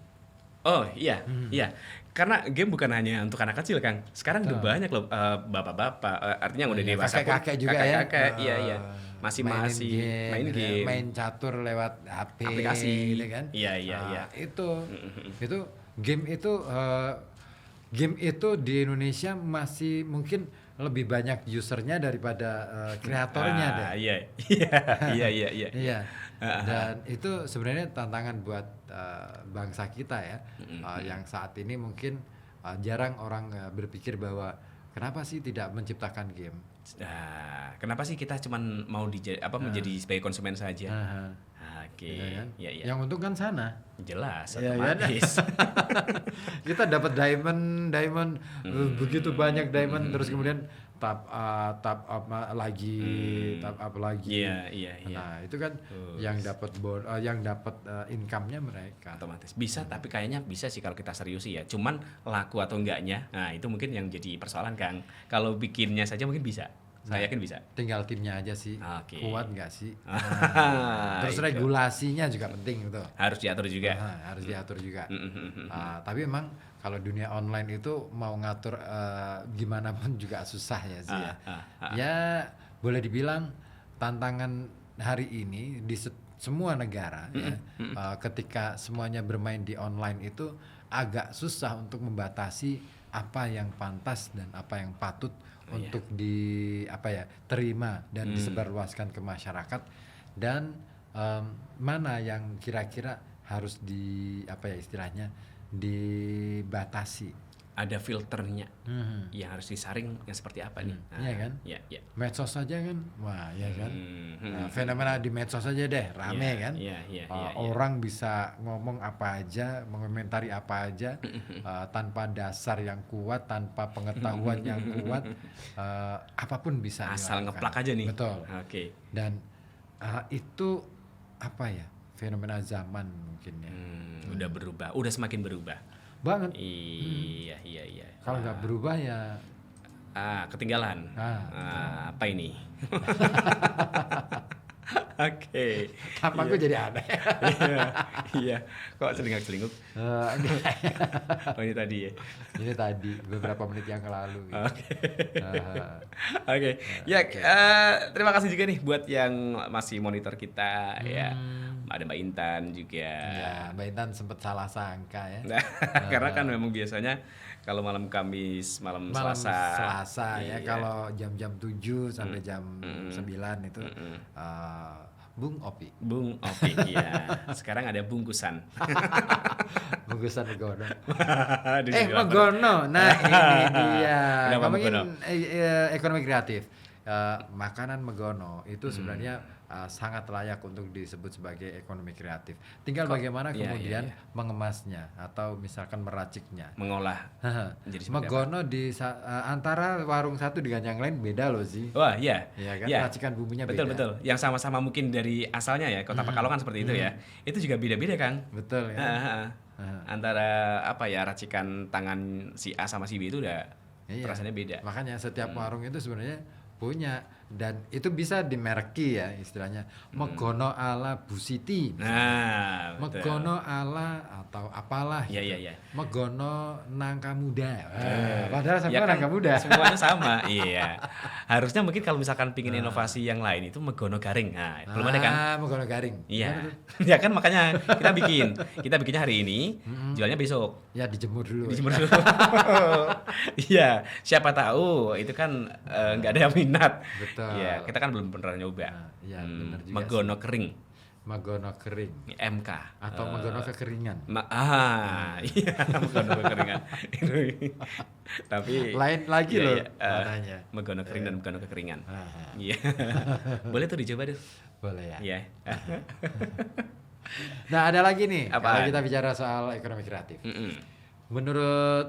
Oh iya, iya. Karena game bukan hanya untuk anak kecil, Kang. Sekarang udah banyak loh bapak-bapak, artinya yang udah dewasa pun. Kakek-kakek juga ya. Iya. Masih main game. Main catur lewat HP. Aplikasi. Gitu kan. Iya. Itu game itu di Indonesia masih mungkin lebih banyak usernya daripada kreatornya deh. Iya. Dan itu sebenarnya tantangan buat bangsa kita ya, yang saat ini mungkin jarang orang berpikir bahwa kenapa sih tidak menciptakan game. Kenapa sih kita cuman mau menjadi sebagai konsumen saja? Oke. Iya. Yang untung kan sana. Jelas, otomatis. Kita dapat diamond begitu banyak diamond, terus kemudian tab up lagi. Iya. Nah, itu kan yang dapat income-nya mereka. Otomatis bisa, tapi kayaknya bisa sih kalau kita serius sih ya. Cuman laku atau enggaknya, nah itu mungkin yang jadi persoalan, Kang. Kalau bikinnya saja mungkin bisa. Saya yakin bisa. Tinggal timnya aja sih. Kuat nggak sih? Terus itu. regulasinya juga penting gitu. Harus diatur juga. Harus diatur juga. Tapi memang kalau dunia online itu mau ngatur gimana pun juga susah ya sih ya. Ya boleh dibilang tantangan hari ini di semua negara ya, ketika semuanya bermain di online itu agak susah untuk membatasi apa yang pantas dan apa yang patut untuk terima dan disebarluaskan ke masyarakat, dan mana yang kira-kira harus istilahnya dibatasi. Ada filternya yang harus disaring yang seperti apa nih? Iya kan? Iya. Medsos saja kan, ya kan. Fenomena di medsos saja deh rame kan. Orang bisa ngomong apa aja, mengomentari apa aja, tanpa dasar yang kuat, tanpa pengetahuan yang kuat, apapun bisa. Asal ngeplak aja nih. Betul. Oke. Dan itu fenomena zaman mungkin ya. Udah berubah, udah semakin berubah. Banget. Iya. Kalau nggak berubah ya ketinggalan. Apa ini? Oke. Apa gue jadi aneh? Iya. Kok celingak-celinguk? Oh ini tadi ya. Ini tadi beberapa menit yang lalu. Gitu. Oke. Ya, terima kasih juga nih buat yang masih monitor kita ya. Ada Mbak Intan juga. Ya, Mbak Intan sempat salah sangka ya. Karena kan memang biasanya Kalau malam Kamis, malam Malam Selasa. Selasa ya, Iya. kalau jam-jam 7 sampai jam 9 itu Bung Opi. Bung Opi, iya. Sekarang ada bungkusan. Bungkusan Megono. Di sini lapar. Megono. Nah, ini dia. Kenapa Ngomongin Megono? ekonomi kreatif. Makanan Megono itu sebenarnya sangat layak untuk disebut sebagai ekonomi kreatif. Tinggal bagaimana iya, kemudian iya. mengemasnya atau misalkan meraciknya. Mengolah. Jadi seperti apa? Megono antara warung satu dengan yang lain beda loh sih. Wah, iya. Iya kan, Iya. racikan bumbunya Betul, beda. betul. Yang sama-sama mungkin dari asalnya ya, Kota Pekalongan seperti itu ya. Itu juga beda-beda, Kang. Betul ya. Antara apa ya, racikan tangan si A sama si B itu udah Iya. rasanya beda. Makanya setiap warung itu sebenarnya punya, dan itu bisa dimerki ya istilahnya. Megono ala Bu Siti. Nah, betul. Megono ala atau apalah. Iya, gitu. iya, iya. Megono nangka muda. Padahal sama Ya kan, nangka muda. semuanya sama. Iya. Harusnya mungkin kalau misalkan pingin inovasi yang lain itu Megono garing. Nah, belum ada kan? Megono garing. Iya. Gimana tuh? Ya kan makanya kita bikinnya hari ini, jualnya besok. Ya dijemur dulu. Dijemur dulu. Iya, siapa tahu itu kan nggak ada yang minat. Betul. Iya, kita kan belum pernah nyoba. Nah, iya, benar juga Megono kering, Megono kering MK. atau megono kekeringan. Iya, Megono kekeringan. Tapi Lain lagi iya, loh iya, maknanya. Megono kering dan Megono kekeringan. Ah, Iya. Boleh tuh dicoba tuh. boleh ya. Iya. Nah, ada lagi nih kalau Apaan? kita bicara soal ekonomi kreatif. Mm-mm. Menurut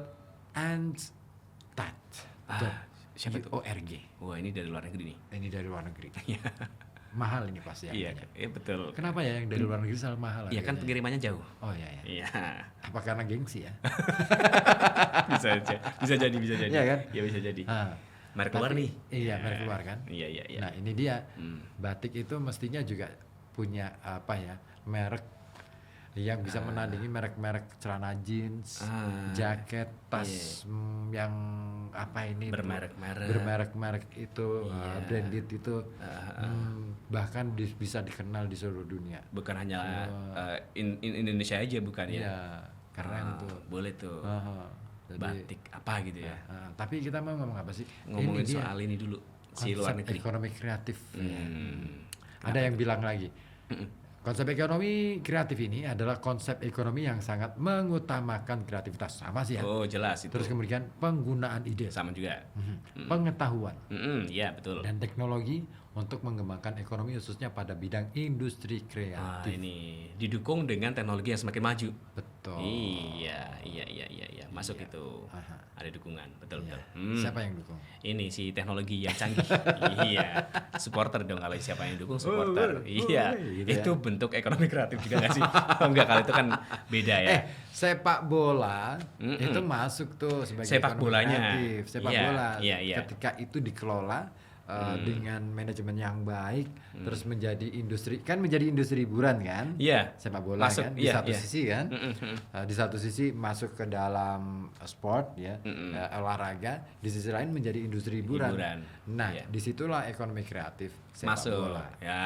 Anstat. Siapa tuh? ORG. Wah, ini dari luar negeri nih. Ini dari luar negeri. Mahal ini pasti Iya, harganya. iya betul. Kenapa ya yang dari luar negeri selalu mahal? Iya kan harganya? pengirimannya jauh. Oh iya ya. Iya. Apa karena gengsi ya? Bisa aja. Bisa jadi. Iya kan? Iya bisa jadi. Ah, Merek luar tapi- nih. Iya, merek luar kan. Iya, iya, iya. Nah, ini dia. Hmm. Batik itu mestinya juga punya apa ya? Merek yang bisa menandingi merek-merek celana jeans, Ah, jaket, tas yang apa ini Bermerek-merek. bermerek-merek itu Iya. branded itu bahkan bisa dikenal di seluruh dunia. Bukan hanya Indonesia aja bukan ya? Iya, keren tuh. Boleh tuh. Jadi, Batik apa gitu ya? tapi kita mau ngomong apa sih? Ngomongin Ini dia soal ini dulu. Si konsep luar negeri. ekonomi kreatif. Ya. Hmm. Ada yang bilang lagi, konsep ekonomi kreatif ini adalah konsep ekonomi yang sangat mengutamakan kreativitas, sama sih ya. Oh jelas itu. Terus kemudian penggunaan ide, Sama juga. pengetahuan Iya betul. dan teknologi untuk mengembangkan ekonomi khususnya pada bidang industri Nah, kreatif. ini didukung dengan teknologi yang semakin maju. Betul. Iya. Masuk itu. Aha. Ada dukungan, betul Iya. betul. Siapa yang dukung? Ini si teknologi yang canggih. Iya. Supporter dong kalau siapa yang dukung supporter. Iya. gitu ya. Itu bentuk ekonomi kreatif juga nggak sih? Oh, enggak, kalau itu kan beda ya. Sepak bola itu masuk tuh sebagai Sepak ekonomi bolanya. kreatif. Sepak Iya, bola iya. ketika itu dikelola dengan manajemen yang baik, terus menjadi industri hiburan kan? Iya. Sepak bola Masuk, kan di iya, satu iya. sisi kan? Di satu sisi masuk ke dalam sport ya, olahraga, di sisi lain menjadi industri hiburan. Nah, Iya. disitulah ekonomi kreatif sepak Masuk. bola. Ya.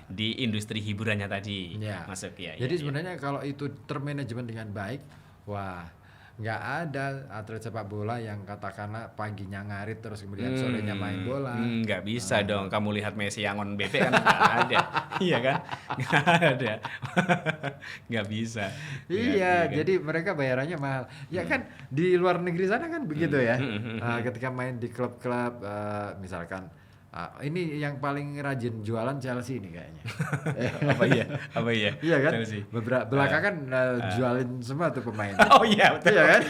Di industri hiburannya tadi. Ya. Masuk ya. Jadi ya, sebenarnya kalau itu termanajemen dengan baik, wah, nggak ada atlet sepak bola yang katakanlah paginya ngarit terus kemudian sorenya main bola. Nggak bisa dong. Kamu lihat Messi yang on BP kan nggak ada. Iya kan? Nggak ada. Nggak bisa. Iya, Nggak, jadi mereka bayarannya mahal. Ya kan di luar negeri sana kan begitu ya. Ketika main di klub-klub, misalkan ini yang paling rajin jualan Chelsea ini kayaknya. Apa iya? Apa iya? Iya kan? Chelsea. Beberapa belakangan jualin semua tuh pemain. Oh iya betul. Iya kan?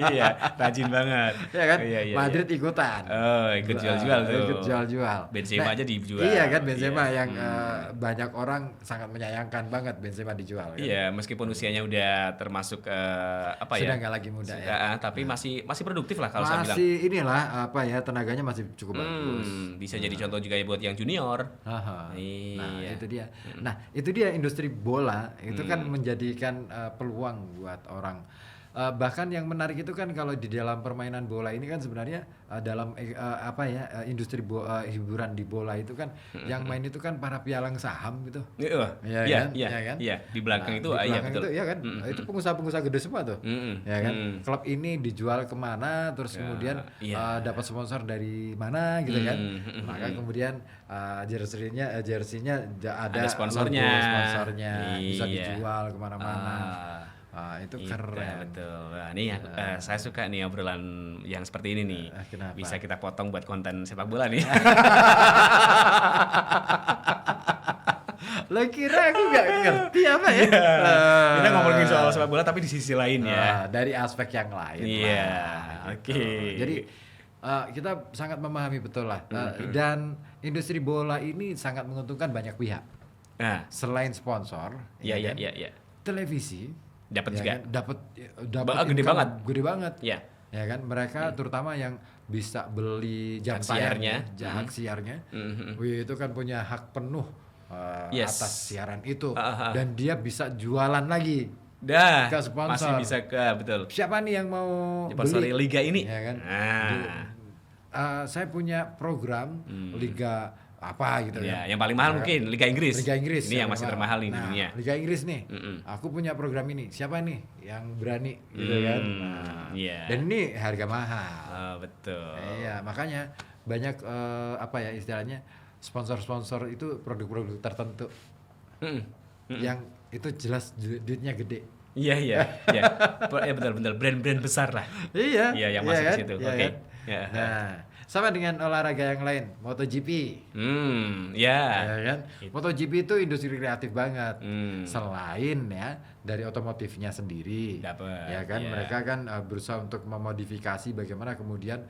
Iya, rajin banget. Iya kan? Iya, iya, Madrid ikutan. Oh, ikut jual-jual tuh. Ikut jual-jual. Benzema aja dijual. Iya kan, Benzema Iya. yang banyak orang sangat menyayangkan banget Benzema dijual. Kan? Iya, meskipun usianya udah termasuk apa Sudah ya? nggak lagi muda ya. Tapi masih produktif lah kalau saya bilang. Masih inilah apa ya, tenaganya masih cukup bagus. Bisa jadi contoh juga ya buat yang junior. Aha. Nah, Iya. itu dia. Nah, itu dia industri bola itu kan menjadikan peluang buat orang bahkan yang menarik itu kan kalau di dalam permainan bola ini kan sebenarnya dalam industri hiburan di bola itu kan yang main itu kan para pialang saham gitu. Iya, kan? Iya, di belakang itu, di iya belakang betul. itu ya kan, itu pengusaha-pengusaha gede semua tuh, ya kan. Klub ini dijual kemana, terus kemudian dapat sponsor dari mana gitu kan. Maka kemudian jersinya ada sponsornya, bisa dijual kemana-mana. Itu keren. Betul. Nah, ini saya suka nih obrolan yang seperti ini nih. Kenapa? Bisa kita potong buat konten sepak bola nih. Lo kira aku nggak ngerti apa ya? Kita ngomongin soal sepak bola tapi di sisi lain ya. Dari aspek yang lain. Iya. Gitu. Jadi kita sangat memahami betul lah. Dan industri bola ini sangat menguntungkan banyak pihak. Selain sponsor, iya. televisi dapat juga. Kan? Dapat gede banget. Gede banget. Iya. Ya kan, mereka terutama yang bisa beli jam tayangnya, hak siarnya. Wih, itu kan punya hak penuh atas siaran itu, dan dia bisa jualan lagi ke sponsor. Masih bisa ke, betul. Siapa nih yang mau sponsori beli liga ini? Ya kan? Saya punya program liga apa gitu ya. Yang paling mahal mungkin Liga Inggris. Liga Inggris. Ini yang masih termahal nih di dunia. Liga Inggris nih. Aku punya program ini. Siapa nih yang berani gitu kan? Dan ini harga mahal. Betul. Iya, makanya banyak istilahnya sponsor-sponsor itu produk-produk tertentu yang itu jelas duitnya gede. Iya. Ya betul. Brand-brand besar lah. Iya. Iya, yang masuk kan? situ. Iya, Oke. kan? Nah, sama dengan olahraga yang lain, MotoGP. Ya kan? MotoGP itu industri kreatif banget. Selain ya dari otomotifnya sendiri. Ya kan, mereka kan berusaha untuk memodifikasi bagaimana kemudian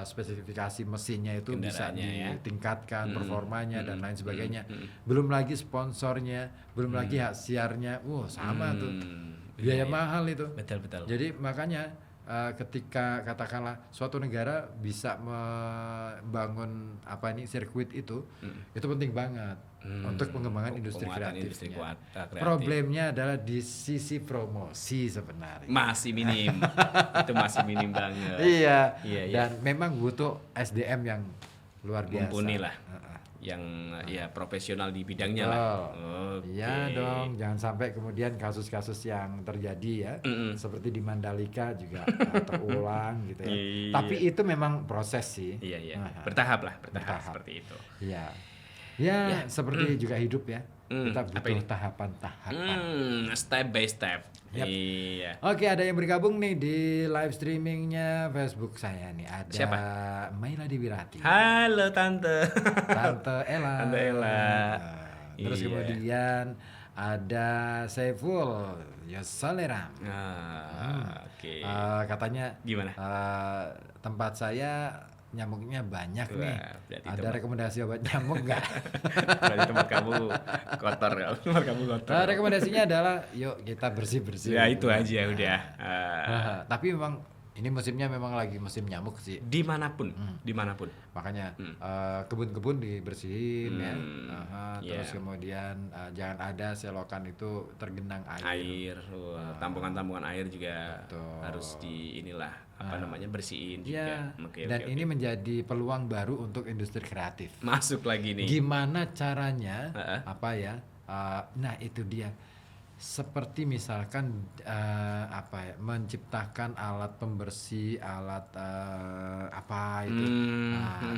spesifikasi mesinnya itu bisa ditingkatkan performanya dan lain sebagainya. Belum lagi sponsornya, belum lagi hak siarnya. Sama tuh. Biaya mahal itu. Betul. Jadi makanya ketika katakanlah suatu negara bisa membangun sirkuit itu penting banget untuk pengembangan industri kreatifnya. Problemnya adalah di sisi promosi sebenarnya. Masih minim. Itu masih minim banget. Iya. Dan memang butuh SDM yang luar biasa. Mumpuni lah. Yang profesional di bidangnya lah. Iya dong, jangan sampai kemudian kasus-kasus yang terjadi ya, seperti di Mandalika juga terulang gitu ya. Tapi itu memang proses sih. Iya. Bertahap seperti itu. Iya. Ya, seperti juga hidup ya. Kita butuh tahapan-tahapan. Step by step. Yep. Iya. Oke, ada yang bergabung nih di live streamingnya Facebook saya nih. Ada siapa? Maila Diwirati. Halo Tante. Tante Ella. Tante Ella. Terus kemudian ada Saiful Yosaleram. Oke. Katanya gimana? Tempat saya nyamuknya banyak nih. Ada rekomendasi obat nyamuk nggak? Berarti tempat kamu kotor. Rekomendasinya adalah yuk kita bersih-bersih. Ya itu aja udah. Tapi memang ini musimnya memang lagi musim nyamuk sih. Dimanapun. Makanya kebun-kebun dibersihin ya. Terus kemudian jangan ada selokan itu tergenang air. Tampungan-tampungan air juga harus bersihin juga. Dan ini menjadi peluang baru untuk industri kreatif. Masuk lagi nih. Gimana caranya? Nah itu dia. Seperti misalkan menciptakan alat pembersih, alat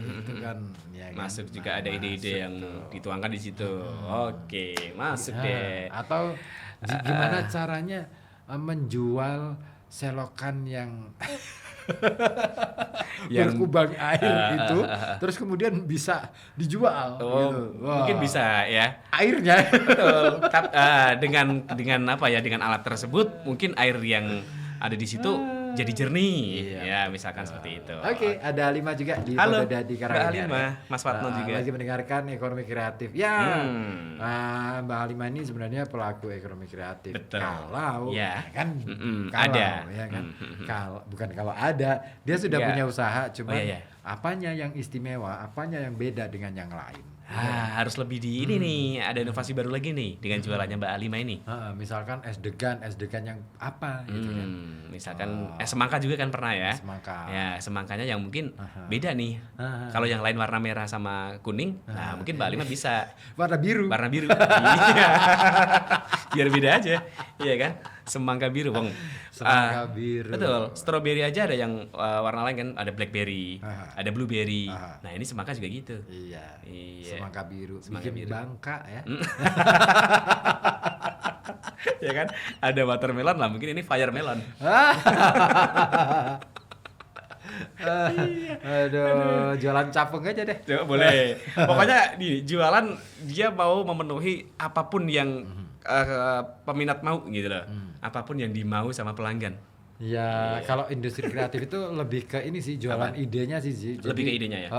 itu kan ya masuk kan? Juga ada ide-ide yang dituangkan di situ. Oke, masuk deh. Atau gimana caranya menjual selokan yang berkubang air itu terus kemudian bisa dijual gitu. Mungkin bisa ya airnya. Betul. Dengan alat tersebut mungkin air yang ada di situ jadi jernih. Ya misalkan seperti itu. Oke, ada Halima juga di Halo, di Karanganyar. Halima, Mas Fatno juga lagi mendengarkan ekonomi kreatif. Ya, Mbak Halima ini sebenarnya pelaku ekonomi kreatif. Betul. Kalau ada, ya kan. Kalau ada, dia sudah punya usaha. Cuma apanya yang istimewa, apanya yang beda dengan yang lain. Harus lebih di ini nih, ada inovasi baru lagi nih dengan jualannya Mbak Alima ini. Misalkan es degan yang apa gitu kan. Misalkan es semangka juga kan pernah ya. Semangka. Ya, semangkanya yang mungkin beda nih. Kalau yang lain warna merah sama kuning, nah mungkin Mbak Alima bisa Warna biru. warna biru. Iya. Biar beda aja. Iya kan? Semangka biru, Bang. Semangka biru. Betul. Strawberry aja ada yang warna lain kan, ada blackberry, ada blueberry. Nah, ini semangka juga gitu. Iya. Iya. Semangka biru. Semangka Bikin biru. bangka ya. Ya kan? Ada watermelon lah, mungkin ini firemelon. Aduh, jualan capung aja deh. Coba boleh. Pokoknya jualan dia mau memenuhi apapun yang peminat mau gitu loh. Apapun yang dimau sama pelanggan. Ya, kalau industri kreatif itu lebih ke ini sih, jualan idenya sih. Lebih ke idenya ya?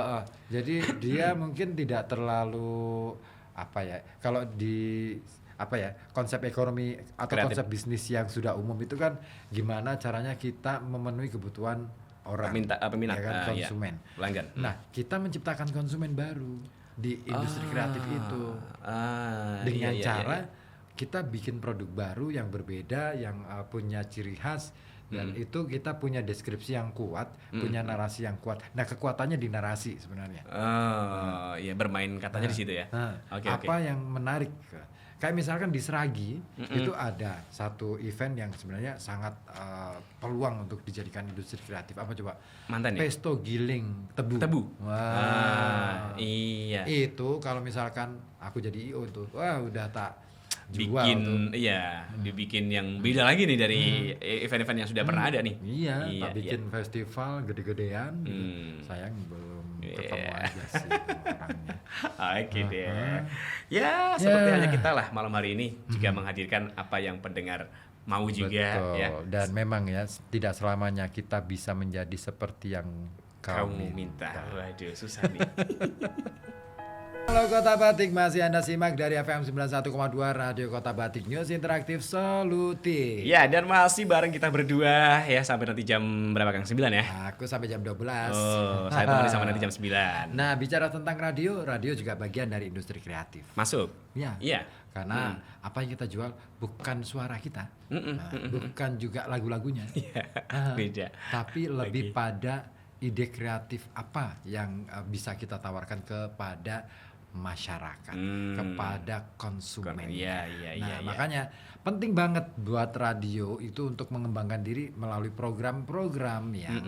Jadi dia mungkin tidak terlalu apa ya, kalau di apa ya, konsep ekonomi atau Kreatif. konsep bisnis yang sudah umum itu kan gimana caranya kita memenuhi kebutuhan orang, Peminat, ya kan, iya. konsumen. Pelanggan. Nah, kita menciptakan konsumen baru di industri kreatif itu dengan iya, cara kita bikin produk baru yang berbeda, yang punya ciri khas, dan itu kita punya deskripsi yang kuat, punya narasi yang kuat. Nah, kekuatannya di narasi sebenarnya. Iya, bermain katanya di situ ya. Oke. Apa yang menarik? Kayak misalkan di Seragi itu ada satu event yang sebenarnya sangat peluang untuk dijadikan industri kreatif. Apa coba? Mantan ya? Pesto giling tebu. Wah. Iya. Itu kalau misalkan aku jadi IO tuh, wah udah tak jual Bikin tuh. dibikin yang beda lagi nih dari event-event yang sudah pernah ada nih. Iya, tak bikin festival gede-gedean gitu. Sayang belum ketemu aja sih orangnya. Oke deh. Ya, seperti hanya kita lah malam hari ini juga menghadirkan apa yang pendengar mau juga. Betul. Ya. Dan memang ya tidak selamanya kita bisa menjadi seperti yang kau Kamu minta. Waduh, susah nih. Halo Kota Batik, masih Anda simak dari FM 91,2 Radio Kota Batik News Interaktif Solutif. Ya, dan masih bareng kita berdua ya sampai nanti jam berapa Kang? 9 ya? Aku sampai jam 12. Oh, saya temani sama nanti jam 9. Nah, bicara tentang radio, radio juga bagian dari industri kreatif. Masuk. Ya. Iya. Karena apa yang kita jual bukan suara kita, bukan juga lagu-lagunya, Beda. tapi lebih pada ide kreatif apa yang bisa kita tawarkan kepada masyarakat, kepada konsumen. Iya. Makanya penting banget buat radio itu untuk mengembangkan diri melalui program-program yang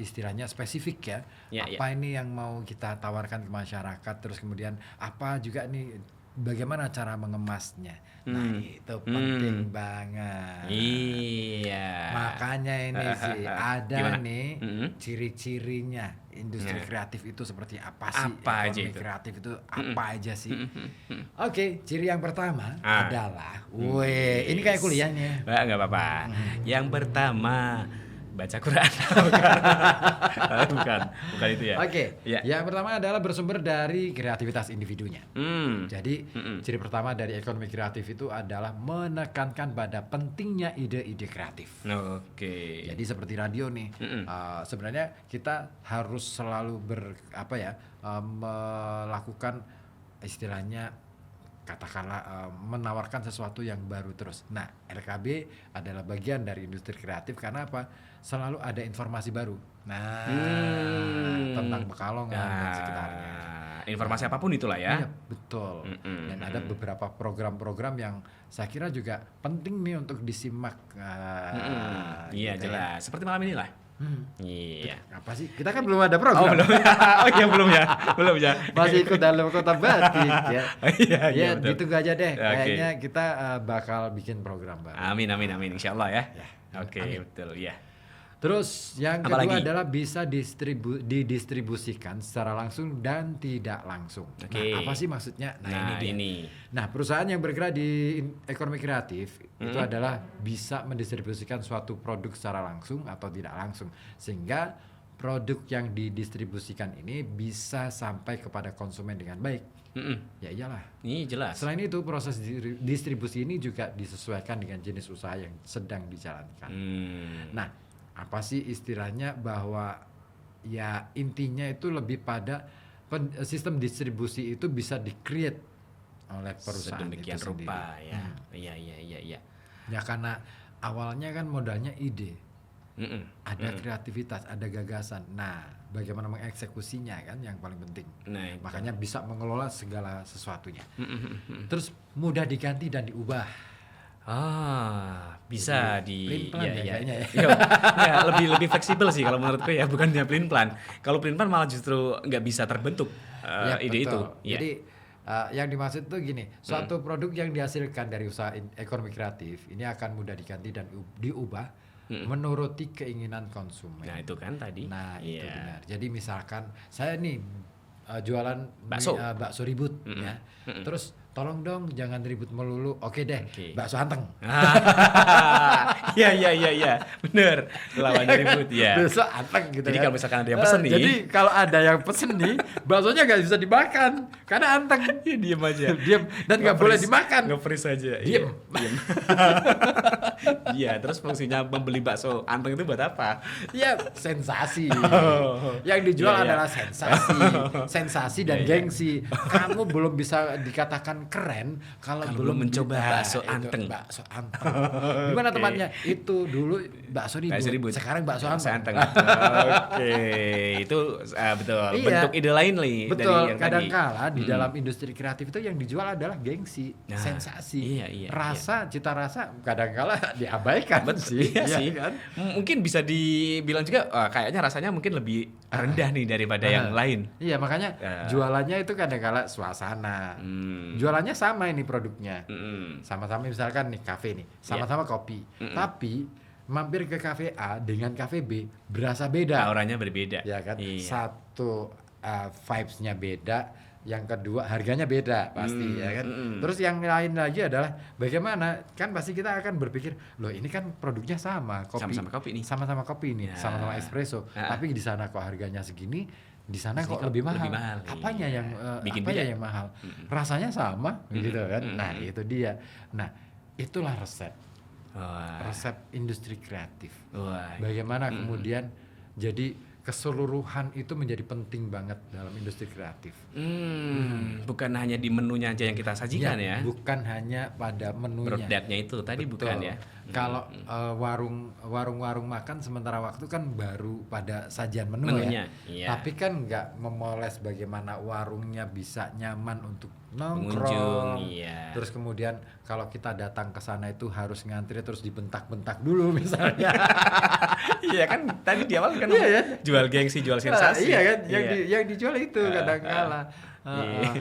istilahnya spesifik ya. Apa ini yang mau kita tawarkan ke masyarakat, terus kemudian apa juga nih bagaimana cara mengemasnya. Nah, itu penting banget. Iya. Makanya ini sih ada Gimana? nih ciri-cirinya industri kreatif itu seperti apa sih? Apa aja Ekonomi itu? kreatif itu apa aja sih? Oke, ciri yang pertama Ah. adalah, ini kayak kuliahnya. Nggak apa-apa. Yang pertama baca Quran. bukan itu ya. Oke, Ya. yang pertama adalah bersumber dari kreativitas individunya. Jadi ciri pertama dari ekonomi kreatif itu adalah menekankan pada pentingnya ide-ide kreatif. Oke. Jadi seperti radio nih, sebenarnya kita harus selalu melakukan istilahnya katakanlah menawarkan sesuatu yang baru terus. Nah, RKB adalah bagian dari industri kreatif karena apa? Selalu ada informasi baru. Nah, tentang Pekalongan dan sekitarnya. Informasi apapun itulah ya. Iya, betul. Dan ada beberapa program-program yang saya kira juga penting nih untuk disimak. Iya, gitu jelas. Seperti malam ini lah. Iya. Apa sih? Kita kan belum ada program. Belum ya. Oh iya, belum ya. Masih ikut dalam Kota Batik ya. Iya, betul. Ditunggu aja deh. Oke. Kayaknya kita bakal bikin program baru. Amin, insyaallah ya. Oke, amin. betul ya. Terus yang Apa kedua lagi? adalah bisa didistribusikan secara langsung dan tidak langsung. Oke. Nah, apa sih maksudnya? Nah, dia. ini. Nah, perusahaan yang bergerak di ekonomi kreatif itu adalah bisa mendistribusikan suatu produk secara langsung atau tidak langsung, sehingga produk yang didistribusikan ini bisa sampai kepada konsumen dengan baik. Ya iyalah. Ini jelas. Selain itu, proses distribusi ini juga disesuaikan dengan jenis usaha yang sedang dijalankan. Nah, apa sih istilahnya bahwa ya intinya itu lebih pada sistem distribusi itu bisa di-create oleh perusahaan sedemikian itu sendiri. rupa ya. Iya. Ya karena awalnya kan modalnya ide, Mm-mm. ada kreativitas, ada gagasan. Nah, bagaimana mengeksekusinya kan yang paling penting. Nah, itu. Makanya bisa mengelola segala sesuatunya. Mm-mm. Terus mudah diganti dan diubah. Bisa Jadi, plan-plan ya kayaknya ya. Ya, lebih fleksibel sih kalau menurutku ya, bukannya plan plan. Kalau plan plan malah justru nggak bisa terbentuk Ya, ide itu. betul. Ya. Jadi yang dimaksud itu gini, suatu produk yang dihasilkan dari usaha ekonomi kreatif ini akan mudah diganti dan diubah menuruti keinginan konsumen. Nah itu kan tadi. Nah, itu Iya. benar. Jadi misalkan saya nih jualan Bakso. bakso ribut ya. Terus tolong dong jangan ribut melulu. Oke deh, Oke. bakso anteng. Iya, bener. Lawannya ribut ya. Bakso anteng gitu. Jadi kan. kalau misalkan ada yang pesen nih. Jadi kalau ada yang pesen nih, baksonya nggak bisa dimakan karena anteng. Ya, diem aja. Diam dan nggak boleh dimakan. Nge-freeze aja. Diem. Diem. Iya, terus fungsinya membeli bakso anteng itu buat apa? Ya sensasi. Oh. Yang dijual Iya, iya. adalah sensasi dan Iya, iya. gengsi. Kamu belum bisa dikatakan keren kalau belum mencoba bakso itu, anteng. Bakso anteng. Gimana Oke. tempatnya? Itu dulu bakso Bakso ribut. ribut. Sekarang bakso anteng. Oke, itu betul. Iya. Bentuk ide lain nih dari Betul, yang kadang-kala di Mm-mm. dalam industri kreatif itu yang dijual adalah gengsi, Nah, sensasi, iya, rasa, cita rasa kadang-kala diabaikan sih, Iya sih. kan? Mungkin bisa dibilang juga kayaknya rasanya mungkin lebih rendah nih daripada yang lain. Iya, makanya Ya. jualannya itu kadang-kala suasana. Jualannya sama ini produknya. Mm-mm. Sama-sama misalkan nih kafe nih, sama-sama kopi. Tapi mampir ke kafe A dengan kafe B berasa beda. Auranya berbeda. Ya kan? Iya. Satu vibes-nya beda, yang kedua harganya beda pasti ya kan. Terus yang lain lagi adalah bagaimana kan pasti kita akan berpikir, loh ini kan produknya sama, Sama-sama kopi nih. Sama-sama kopi nih, Ya. sama-sama espresso. Tapi di sana kok harganya segini, di sana Sini kok kok lebih mahal. lebih mahal, Apanya iya. yang Bikin apa ya beda. yang mahal? Rasanya sama gitu kan. Nah, itu dia. Nah, itulah resep Wah. industri kreatif. Wah. Bagaimana kemudian jadi keseluruhan itu menjadi penting banget dalam industri kreatif. Bukan hanya di menunya aja yang kita sajikan ya. Bukan hanya pada menunya. Produknya itu tadi Betul. bukan ya. Kalau warung-warung makan sementara waktu kan baru pada sajian menu Menunya, ya. iya. Tapi kan nggak memoles bagaimana warungnya bisa nyaman untuk nongkrong. Pengunjung, iya. Terus kemudian kalau kita datang ke sana itu harus ngantri terus dibentak-bentak dulu misalnya. Iya kan tadi di awal kan Iya, ya. jual gengsi, jual sensasi. Iya kan, yang, Iya. yang dijual itu kadang-kala. Iya.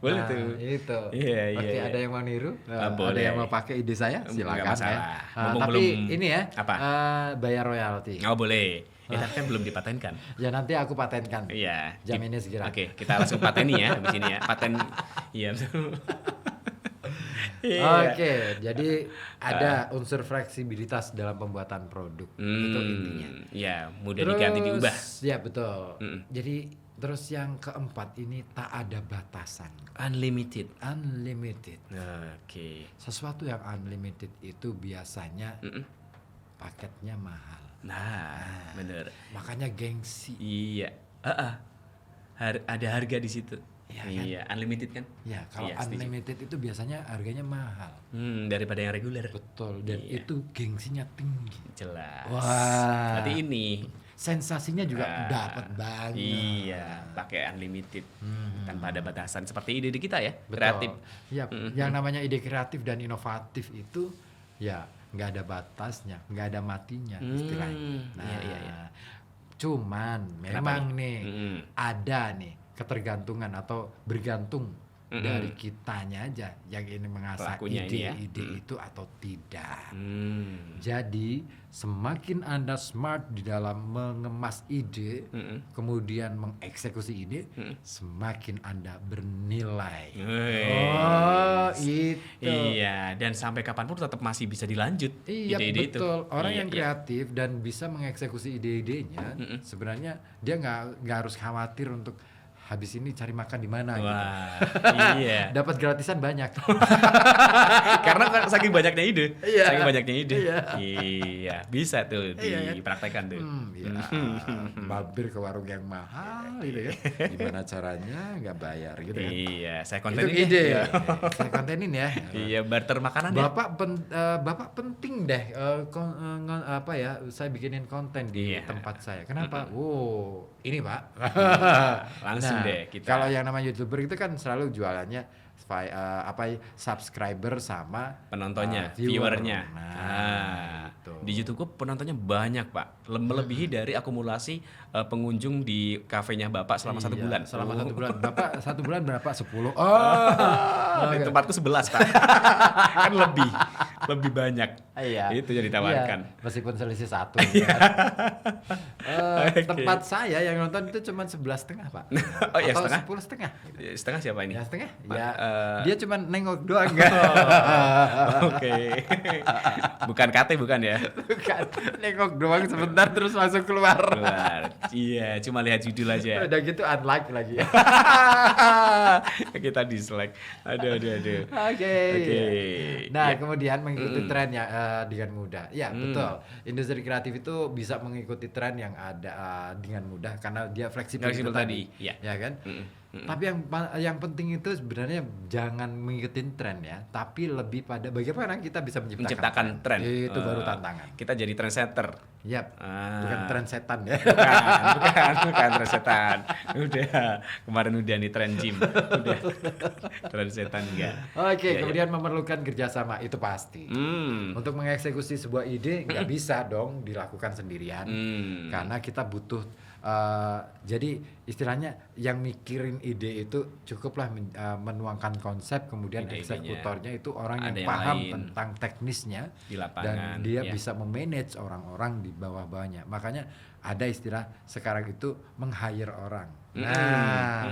Boleh tuh. Itu. Iya, Oke, iya. ada yang mau niru? Ada boleh. yang mau pakai ide saya? Nggak Silakan masalah. ya. Mumpung Tapi belum- ini ya, apa? bayar royalti. Oh boleh. Ya tapi kan belum dipatenkan. Ya nanti aku patenkan. Iya. Jaminnya segera. Oke, kita langsung pateni ya di sini ya. Paten. Iya betul. Iya. Oke, jadi ada unsur fleksibilitas dalam pembuatan produk. Itu intinya. Ya, mudah diganti diubah. Ya betul. Mm-mm. Jadi terus yang keempat ini tak ada batasan. Unlimited. Unlimited. Oke. Sesuatu yang unlimited itu biasanya paketnya mahal. Nah, bener. Makanya gengsi. Iya. Ada harga di situ. Iya kan? Iya, unlimited kan? Ya, kalau Iya, setuju. unlimited itu biasanya harganya mahal. Daripada yang reguler. Betul, dan Iya. itu gengsinya tinggi. Jelas. Wah. Berarti ini. Sensasinya juga Nah, dapat banget. Iya, pakai unlimited. Tanpa ada batasan seperti ide kita ya, Betul. kreatif. Ya, yang namanya ide kreatif dan inovatif itu ya nggak ada batasnya, nggak ada matinya istilahnya. Nah, iya. cuman Kenapa memang nih Mm-mm. ada nih ketergantungan atau bergantung dari kitanya aja yang ini mengasah Pelakunya ini ya. ide-ide itu atau tidak. Hmm. Jadi semakin Anda smart di dalam mengemas ide, kemudian mengeksekusi ide, semakin Anda bernilai. Oh, itu. Iya, dan sampai kapanpun tetap masih bisa dilanjut Iya, ide-ide itu. betul. Orang Iya, yang iya. kreatif dan bisa mengeksekusi ide-idenya, sebenarnya dia nggak harus khawatir untuk habis ini cari makan di mana gitu. Wah, iya. Dapat gratisan banyak. Karena kan saking banyaknya ide. Iya. Saking banyaknya ide. Iya. Iya, bisa tuh Iya, kan? dipraktekkan tuh. Iya, mampir ke warung yang mahal gitu kan. Gimana caranya nggak bayar gitu kan. Iya, saya Itu kontenin ide. ya. Saya kontenin ya. Iya, barter makanan ya. Bapak penting deh apa ya, saya bikinin konten di Iya. tempat saya. Kenapa? Ini Pak. Langsung deh kita. Kalau yang namanya YouTuber itu kan selalu jualannya subscriber sama Penontonnya, viewer. viewernya. Gitu. Di YouTube banyak Pak. Melebihi dari akumulasi pengunjung di kafenya Bapak selama 1 Iya, bulan. Selama Oh. 1 bulan. Bapak 1 bulan berapa? 10. Di tempatku 11 Pak. Kan lebih banyak. Iya. Itu yang ditawarkan. Iya, meskipun selisih 1. Iya. Tempat saya yang nonton itu cuma 11,5 Pak. Oh ya, Atau setengah? 10,5. Setengah siapa ini? Ya setengah. Pak, Ya, dia cuma nengok doang Oke. Bukan KT bukan ya? Bukan, nengok doang sebentar terus langsung keluar. Keluar. Iya, cuma lihat judul aja. Udah gitu unlike lagi. Kita dislike. Aduh. Oke. Nah, Ya. kemudian mengikuti tren ya dengan mudah. Ya, betul. Industri kreatif itu bisa mengikuti tren yang ada dengan mudah karena dia fleksibel Fleksibel itu tadi, ya. Ya kan? Tapi yang penting itu sebenarnya jangan mengikuti tren ya, tapi lebih pada bagaimana kita bisa Menciptakan tren. Itu baru tantangan. Kita jadi trendsetter. Yap. Ah. Bukan tren setan ya. Bukan tren setan. Udah, kemarin udah nih tren gym. Udah. Tren setan enggak. Oke, Ya, kemudian memerlukan kerjasama itu pasti. Untuk mengeksekusi sebuah ide nggak bisa dong dilakukan sendirian, karena kita butuh jadi istilahnya yang mikirin ide itu cukuplah menuangkan konsep, kemudian Ide-idenya. eksekutornya itu orang Ada yang yang paham lain. tentang teknisnya Di lapangan, dan dia ya. bisa memanage orang-orang di bawah-bawahnya. Makanya ada istilah sekarang itu meng-hire orang. Nah,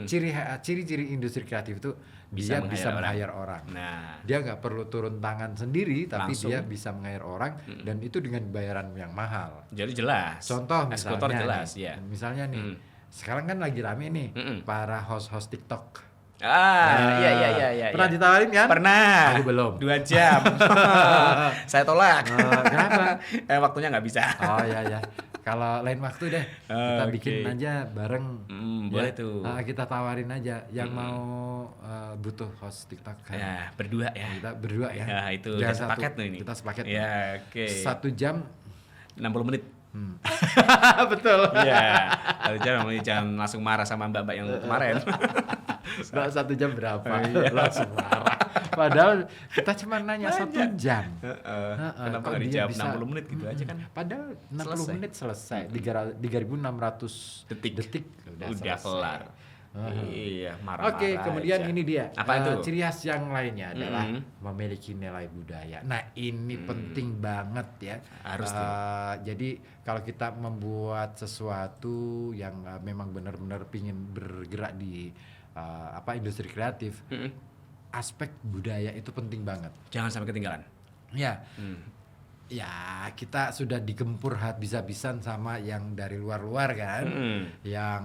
ciri-ciri industri kreatif itu dia bisa meng-hire orang. Nah, Dia nggak perlu turun tangan sendiri, tapi Langsung. dia bisa meng-hire orang dan itu dengan bayaran yang mahal. jadi jelas. Contoh Eksekutor misalnya jelas, nih, ya. misalnya nih, sekarang kan lagi rame nih para host-host TikTok. Iya. Pernah ditawarin kan? Pernah. Aku belum. 2 jam. Saya tolak. Kenapa? Waktunya nggak bisa. Oh ya. Kalau lain waktu deh kita Oke. bikin aja bareng. Boleh tuh. Kita tawarin aja yang mau butuh host TikTok kan. Ya, berdua ya. Kita berdua ya. Ya, itu Jangan udah sepaket satu, tuh ini. Kita sepaket. Ya, oke. 1 jam 60 menit. betul. Iya. Jangan langsung marah sama mbak-mbak yang kemarin. Mbak 1 jam berapa? Iya. Langsung marah. Padahal kita cuma nanya 1 jam. Kenapa kok nggak dia dijawab bisa- 60 menit gitu aja kan? Padahal 60 Selesai. menit selesai. 3.600 Detik. udah Udah selesai. kelar. Iya, marah-marah. Oke, kemudian aja. ini dia. Apa itu? Ciri khas yang lainnya adalah memiliki nilai budaya. Nah, ini penting banget ya. Harus tuh. Jadi kalau kita membuat sesuatu yang memang benar-benar pingin bergerak di industri kreatif, aspek budaya itu penting banget. Jangan sampai ketinggalan. Ya. Ya, kita sudah digempur habis-habisan sama yang dari luar-luar kan. Yang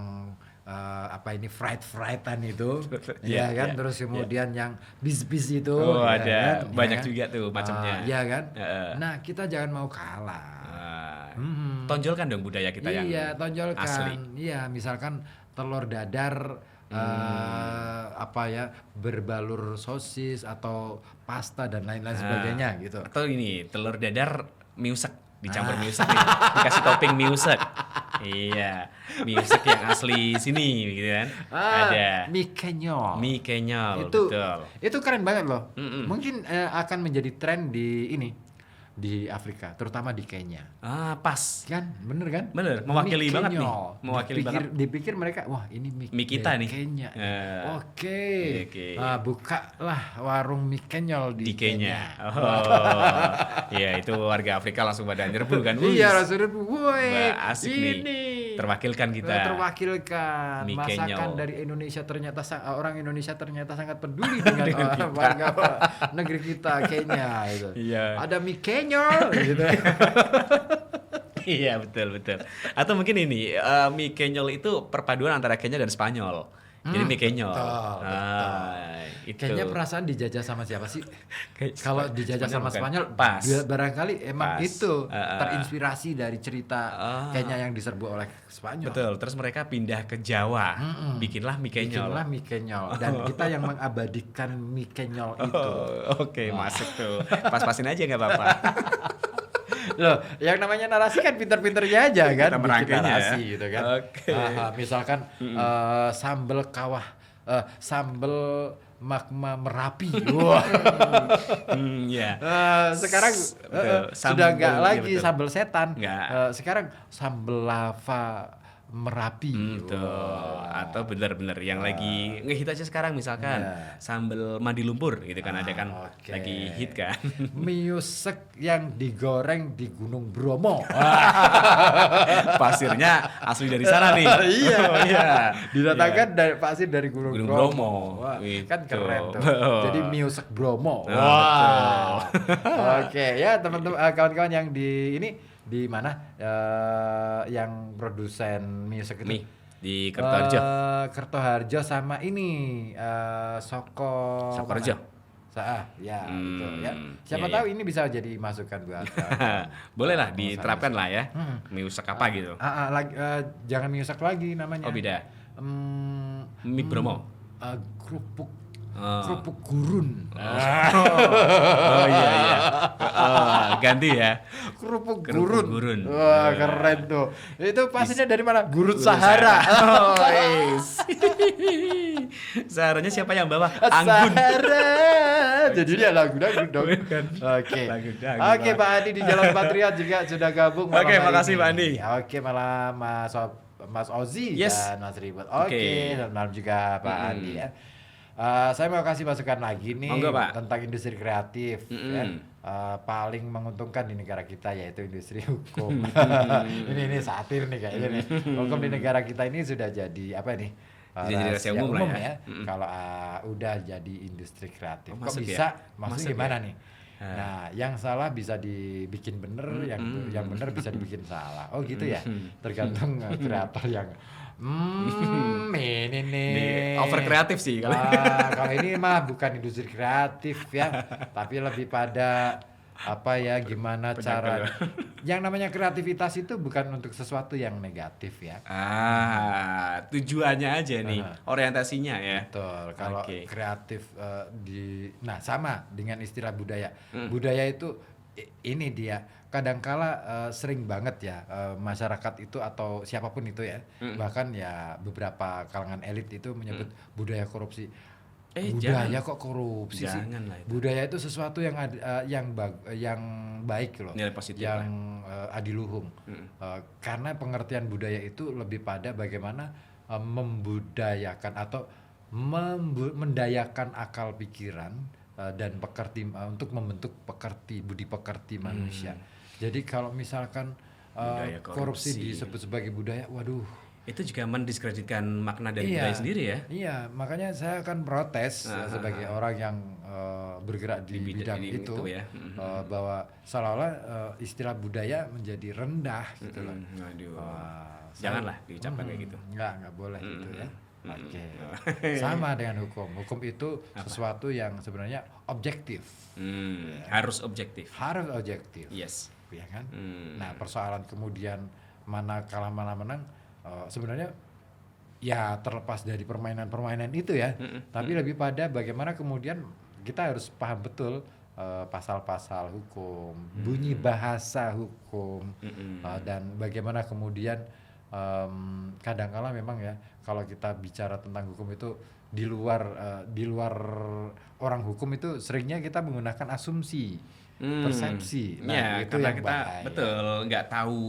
fried-friedan itu. Iya, ya kan, iya, terus kemudian yang bis-bis itu. Oh, ya ada kan? banyak Ya kan? juga tuh macamnya. Iya kan? Heeh. Nah, kita jangan mau kalah. Tonjolkan dong budaya kita yang Iya, tonjolkan. asli. Iya, misalkan telur dadar berbalur sosis atau pasta dan lain-lain sebagainya gitu. Atau ini telur dadar miusek dicampur miusek nih. Dikasih topping miusek. Iya, miusek yang asli sini gitu kan. Ada mie kenyal. mie kenyal, itu betul. itu keren banget loh. Mungkin akan menjadi tren di Afrika, terutama di Kenya. Pas. Kan, bener kan? Bener, mewakili Mie banget nih. kenyal. Mewakili banget. Dipikir mereka, wah ini Mie kita dari nih. Kenya. Oke. Oke. Bukalah warung mie kenyal Di Kenya. Oh. Iya, itu warga Afrika langsung pada nyerbu kan. Iya, langsung woi. Wah, asik nih. Ini Terwakilkan kita. Terwakilkan. Mie Masakan kenyal. dari Indonesia ternyata orang Indonesia ternyata sangat peduli dengan warga negeri kita Kenya gitu. Iya. Ada mie kenyal gitu. Iya, betul betul. Atau mungkin ini mie kenyal itu perpaduan antara Kenya dan Spanyol. Jadi mie kenyal. Betul. Itu. Kayaknya perasaan dijajah sama siapa sih? Kayak Kalau dijajah Spanyol sama bukan? Spanyol, Pas. barangkali emang Pas. itu terinspirasi dari cerita Kenya yang diserbu oleh Spanyol. Betul. Terus mereka pindah ke Jawa, bikinlah mie kenyal. Bikinlah mie kenyal dan kita yang mengabadikan mie kenyal itu. Oke, masuk tuh. Pas-pasin aja nggak apa-apa. Loh, yang namanya narasi kan pinter-pinternya aja kan, Kita bikin merangkainya narasi ya. gitu kan. Oke. Misalkan sambel kawah, sambel magma Merapi. Wah. Ya. Sekarang Betul. sudah nggak Sambel, lagi iya betul. sambel setan. Nggak. Sekarang sambel lava Merapi. Betul. Wah. Atau bener-bener yang lagi ngehit aja sekarang misalkan Iya. sambal mandi lumpur gitu kan ada kan oke. lagi hit kan. Miusek yang digoreng di Gunung Bromo. Pasirnya asli dari sana nih. Iya. Oh, iya. Didatangkan dari pasir dari Gunung Gunung Bromo. Bromo. Wah, Gitu. kan keren tuh. Oh. Jadi Miusek Bromo. Oh, Wah. Oke, ya teman-teman kawan-kawan yang di mana yang produsen Miusek itu? Nih di Kertoharjo. Kertoharjo sama ini Sokoharjo. Ya, betul ya. Siapa iya, tahu ini bisa jadi masukan buat Boleh lah diterapkan lah ya. Mie usek apa gitu. jangan Miusek lagi namanya. Oh beda. Mie Bromo. Kerupuk Oh. kerupuk gurun. Oh iya. Ganti ya. Kerupuk Kerupuk gurun. gurun. Wah, keren tuh. Itu pastinya dari mana? Gurun Sahara. Oh, Saharanya siapa yang bawa? Anggun. Sahara. Jadi dia lagu dangdut dong. Oke. Lagu dangdut. Oke, Pak Andi di Jalan Patriot juga sudah gabung malam Oke, hari makasih, ini. Pak Andi. Oke, malam Mas Ozi Yes. dan Mas Ribut. Oke. Oke, dan malam juga Pak Andi ya. Saya mau kasih masukan lagi nih Monggo, Pak. tentang industri kreatif ya. Paling menguntungkan di negara kita yaitu industri hukum. ini satir nih kayaknya nih. Hukum di negara kita ini sudah jadi apa nih? Jadi rahasia umum lah ya. Kalau udah jadi industri kreatif. Oh, Kok masuk bisa? ya? Maksudnya Masuk gimana ya? nih? Nah, yang salah bisa dibikin bener, yang bener bisa dibikin salah. Oh gitu ya. Tergantung kreator yang ini nih. Di over kreatif sih kalau. Kalau ini mah bukan industri kreatif ya, tapi lebih pada apa ya, gimana cara. Yang namanya kreativitas itu bukan untuk sesuatu yang negatif ya. Tujuannya aja nih, orientasinya ya. Betul. Kalau Oke. kreatif sama dengan istilah budaya. Budaya itu ini dia kadangkala sering banget ya masyarakat itu atau siapapun itu ya, bahkan ya beberapa kalangan elit itu menyebut budaya korupsi. Budaya jangan. kok korupsi sih? Janganlah itu. Budaya itu sesuatu yang yang baik loh, Nilai positif yang adiluhung. Karena pengertian budaya itu lebih pada bagaimana membudayakan atau mendayakan akal pikiran dan untuk membentuk budi pekerti manusia. Jadi kalau misalkan Budaya korupsi korupsi. disebut sebagai budaya, waduh. Itu juga mendiskreditkan makna dari budaya sendiri ya. Iya, makanya saya akan protes sebagai orang yang bergerak di bidang itu ya. bahwa seolah-olah istilah budaya menjadi rendah gitu loh. Aduh. Janganlah Janganlah diucapkan kayak gitu. Nggak boleh gitu ya. Oke. Sama dengan hukum. Hukum itu sesuatu yang sebenarnya objektif. Harus objektif. Harus objektif. Yes. Ya kan? Nah, persoalan kemudian mana kalah mana menang sebenarnya ya terlepas dari permainan-permainan itu ya. Tapi lebih pada bagaimana kemudian kita harus paham betul pasal-pasal hukum, bunyi bahasa hukum, dan bagaimana kemudian kadangkala memang ya kalau kita bicara tentang hukum itu di luar orang hukum itu seringnya kita menggunakan asumsi, persepsi. Nah, itu karena yang kita bahaya. betul nggak tahu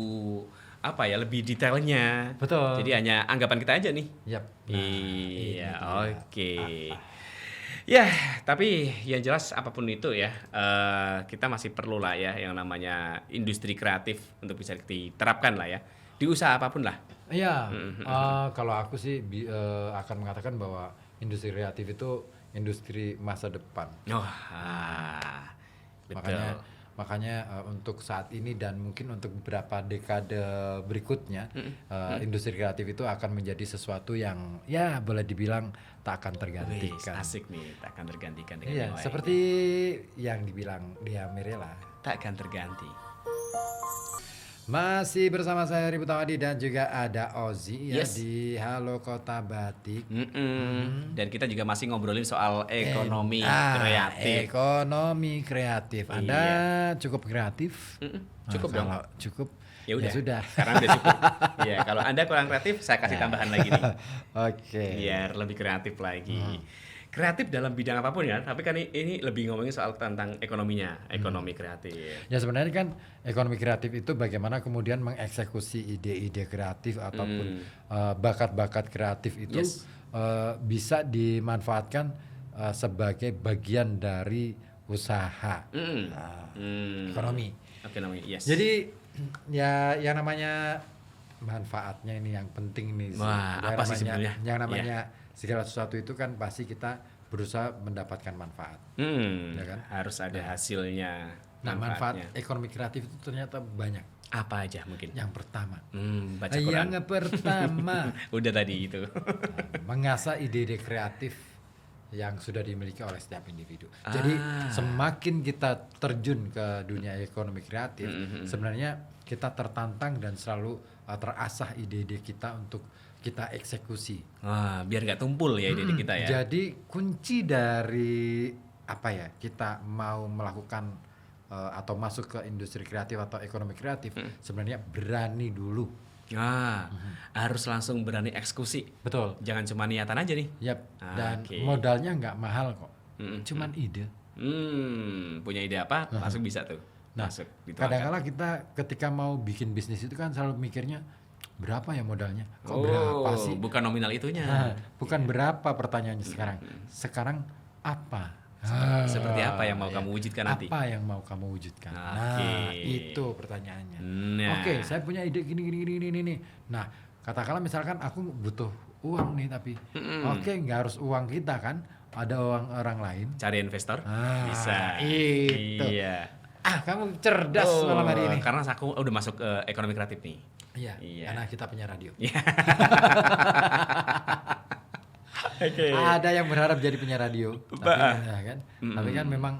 apa ya lebih detailnya. Betul. Jadi hanya anggapan kita aja nih. Yap. Iya, oke. Ya, tapi yang jelas apapun itu ya, kita masih perlu lah ya yang namanya industri kreatif untuk bisa diterapkan lah ya di usaha apapun lah. Iya, kalau aku sih akan mengatakan bahwa industri kreatif itu industri masa depan. Oh, betul. Makanya Makanya untuk saat ini dan mungkin untuk beberapa dekade berikutnya, industri kreatif itu akan menjadi sesuatu yang ya boleh dibilang tak akan Wih, tergantikan. asik nih, tak akan tergantikan dengan Iya, yang lain. seperti yang dibilang Dia Mirella. Tak akan terganti. Masih bersama saya Ribu Tawadi dan juga ada Ozzy ya Yes. di Halo Kota Batik. Dan kita juga masih ngobrolin soal ekonomi kreatif. Ekonomi kreatif. Anda cukup kreatif? Cukup dong. Kalau cukup Ya udah. sudah. Sekarang udah cukup. Iya, kalau Anda kurang kreatif, saya kasih tambahan lagi nih. Oke. Biar lebih kreatif lagi. Kreatif dalam bidang apapun ya, tapi kan ini lebih ngomongin soal tentang ekonominya, ekonomi kreatif. Ya sebenarnya kan ekonomi kreatif itu bagaimana kemudian mengeksekusi ide-ide kreatif ataupun bakat-bakat kreatif itu Yes. bisa dimanfaatkan sebagai bagian dari usaha ekonomi. Ekonomi, yes. Jadi ya yang namanya manfaatnya ini yang penting nih. Wah, Yang apa sih namanya- sebenarnya? Yang namanya segala sesuatu itu kan pasti kita berusaha mendapatkan manfaat. Ya kan? Harus ada hasilnya. Nah, manfaat manfaatnya. ekonomi kreatif itu ternyata banyak. Apa aja mungkin? Yang pertama, Baca Quran. yang pertama Udah tadi itu. mengasah ide-ide kreatif yang sudah dimiliki oleh setiap individu. Jadi semakin kita terjun ke dunia ekonomi kreatif, sebenarnya kita tertantang dan selalu terasah ide-ide kita untuk kita eksekusi. Wah, biar nggak tumpul ya ide kita ya. Jadi kunci dari apa ya kita mau melakukan atau masuk ke industri kreatif atau ekonomi kreatif sebenarnya berani dulu. Harus langsung berani eksekusi. Betul. Jangan cuma niatan aja nih. Yap. Dan Oke. modalnya nggak mahal kok. Cuman ide. Punya ide apa? Langsung bisa tuh. Nah, Masuk. kadang-kala kita ketika mau bikin bisnis itu kan selalu mikirnya berapa ya modalnya? Kok berapa sih? Bukan nominal itunya. Nah, bukan berapa pertanyaannya sekarang. Sekarang apa? Seperti apa yang mau kamu wujudkan nanti? Apa yang mau kamu wujudkan? Oke. Nah, itu pertanyaannya. Nah. Oke, saya punya ide gini. Nah, katakanlah misalkan aku butuh uang nih tapi oke nggak harus uang kita kan? Ada uang orang lain. Cari investor? Bisa. Itu. Iya. Kamu cerdas malam hari ini. Karena aku udah masuk ke ekonomi kreatif nih. Iya, Iya. karena kita punya radio. Oke. Ada yang berharap jadi penyiar radio, tapi kan memang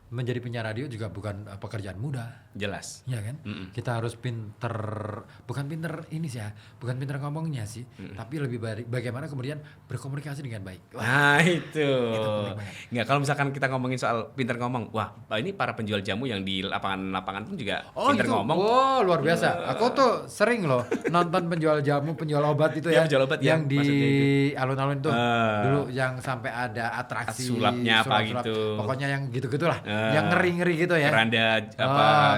menjadi penyiar radio juga bukan pekerjaan mudah. Jelas. Ya kan? Kita harus bukan pinter ini sih ya, bukan pinter ngomongnya sih, tapi lebih baik bagaimana kemudian berkomunikasi dengan baik. Nah itu. penting banget. Nggak, kalau misalkan kita ngomongin soal pinter ngomong, wah ini para penjual jamu yang di lapangan-lapangan pun juga pinter ngomong. Oh luar biasa. Aku tuh sering loh nonton penjual jamu, penjual obat itu ya, penjual obat yang di maksudnya alun-alun tuh dulu yang sampai ada atraksi sulapnya apa gitu. Pokoknya yang gitu-gitulah, yang ngeri-ngeri gitu ya.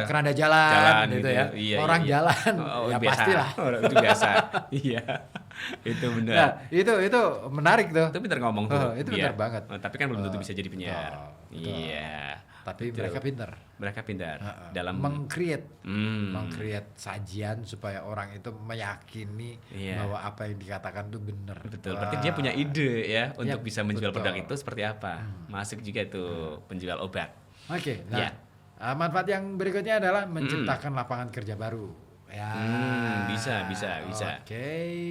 Keranda jalan gitu ya. Iya, orang iya. jalan ya biasa. pastilah. Itu biasa. Iya. Itu benar. Nah, itu menarik tuh. Itu pinter ngomong tuh. Itu Iya. pinter banget. Tapi kan belum tentu bisa jadi penyiar. betul. Iya. Tapi Betul. mereka pinter Mereka pintar dalam meng-create sajian supaya orang itu meyakini Iya. bahwa apa yang dikatakan itu benar. betul. Berarti dia punya ide ya untuk bisa menjual betul. produk itu seperti apa. Masuk juga itu penjual obat. Oke, nah Iya. manfaat yang berikutnya adalah menciptakan lapangan kerja baru. Ya. Bisa. Oke,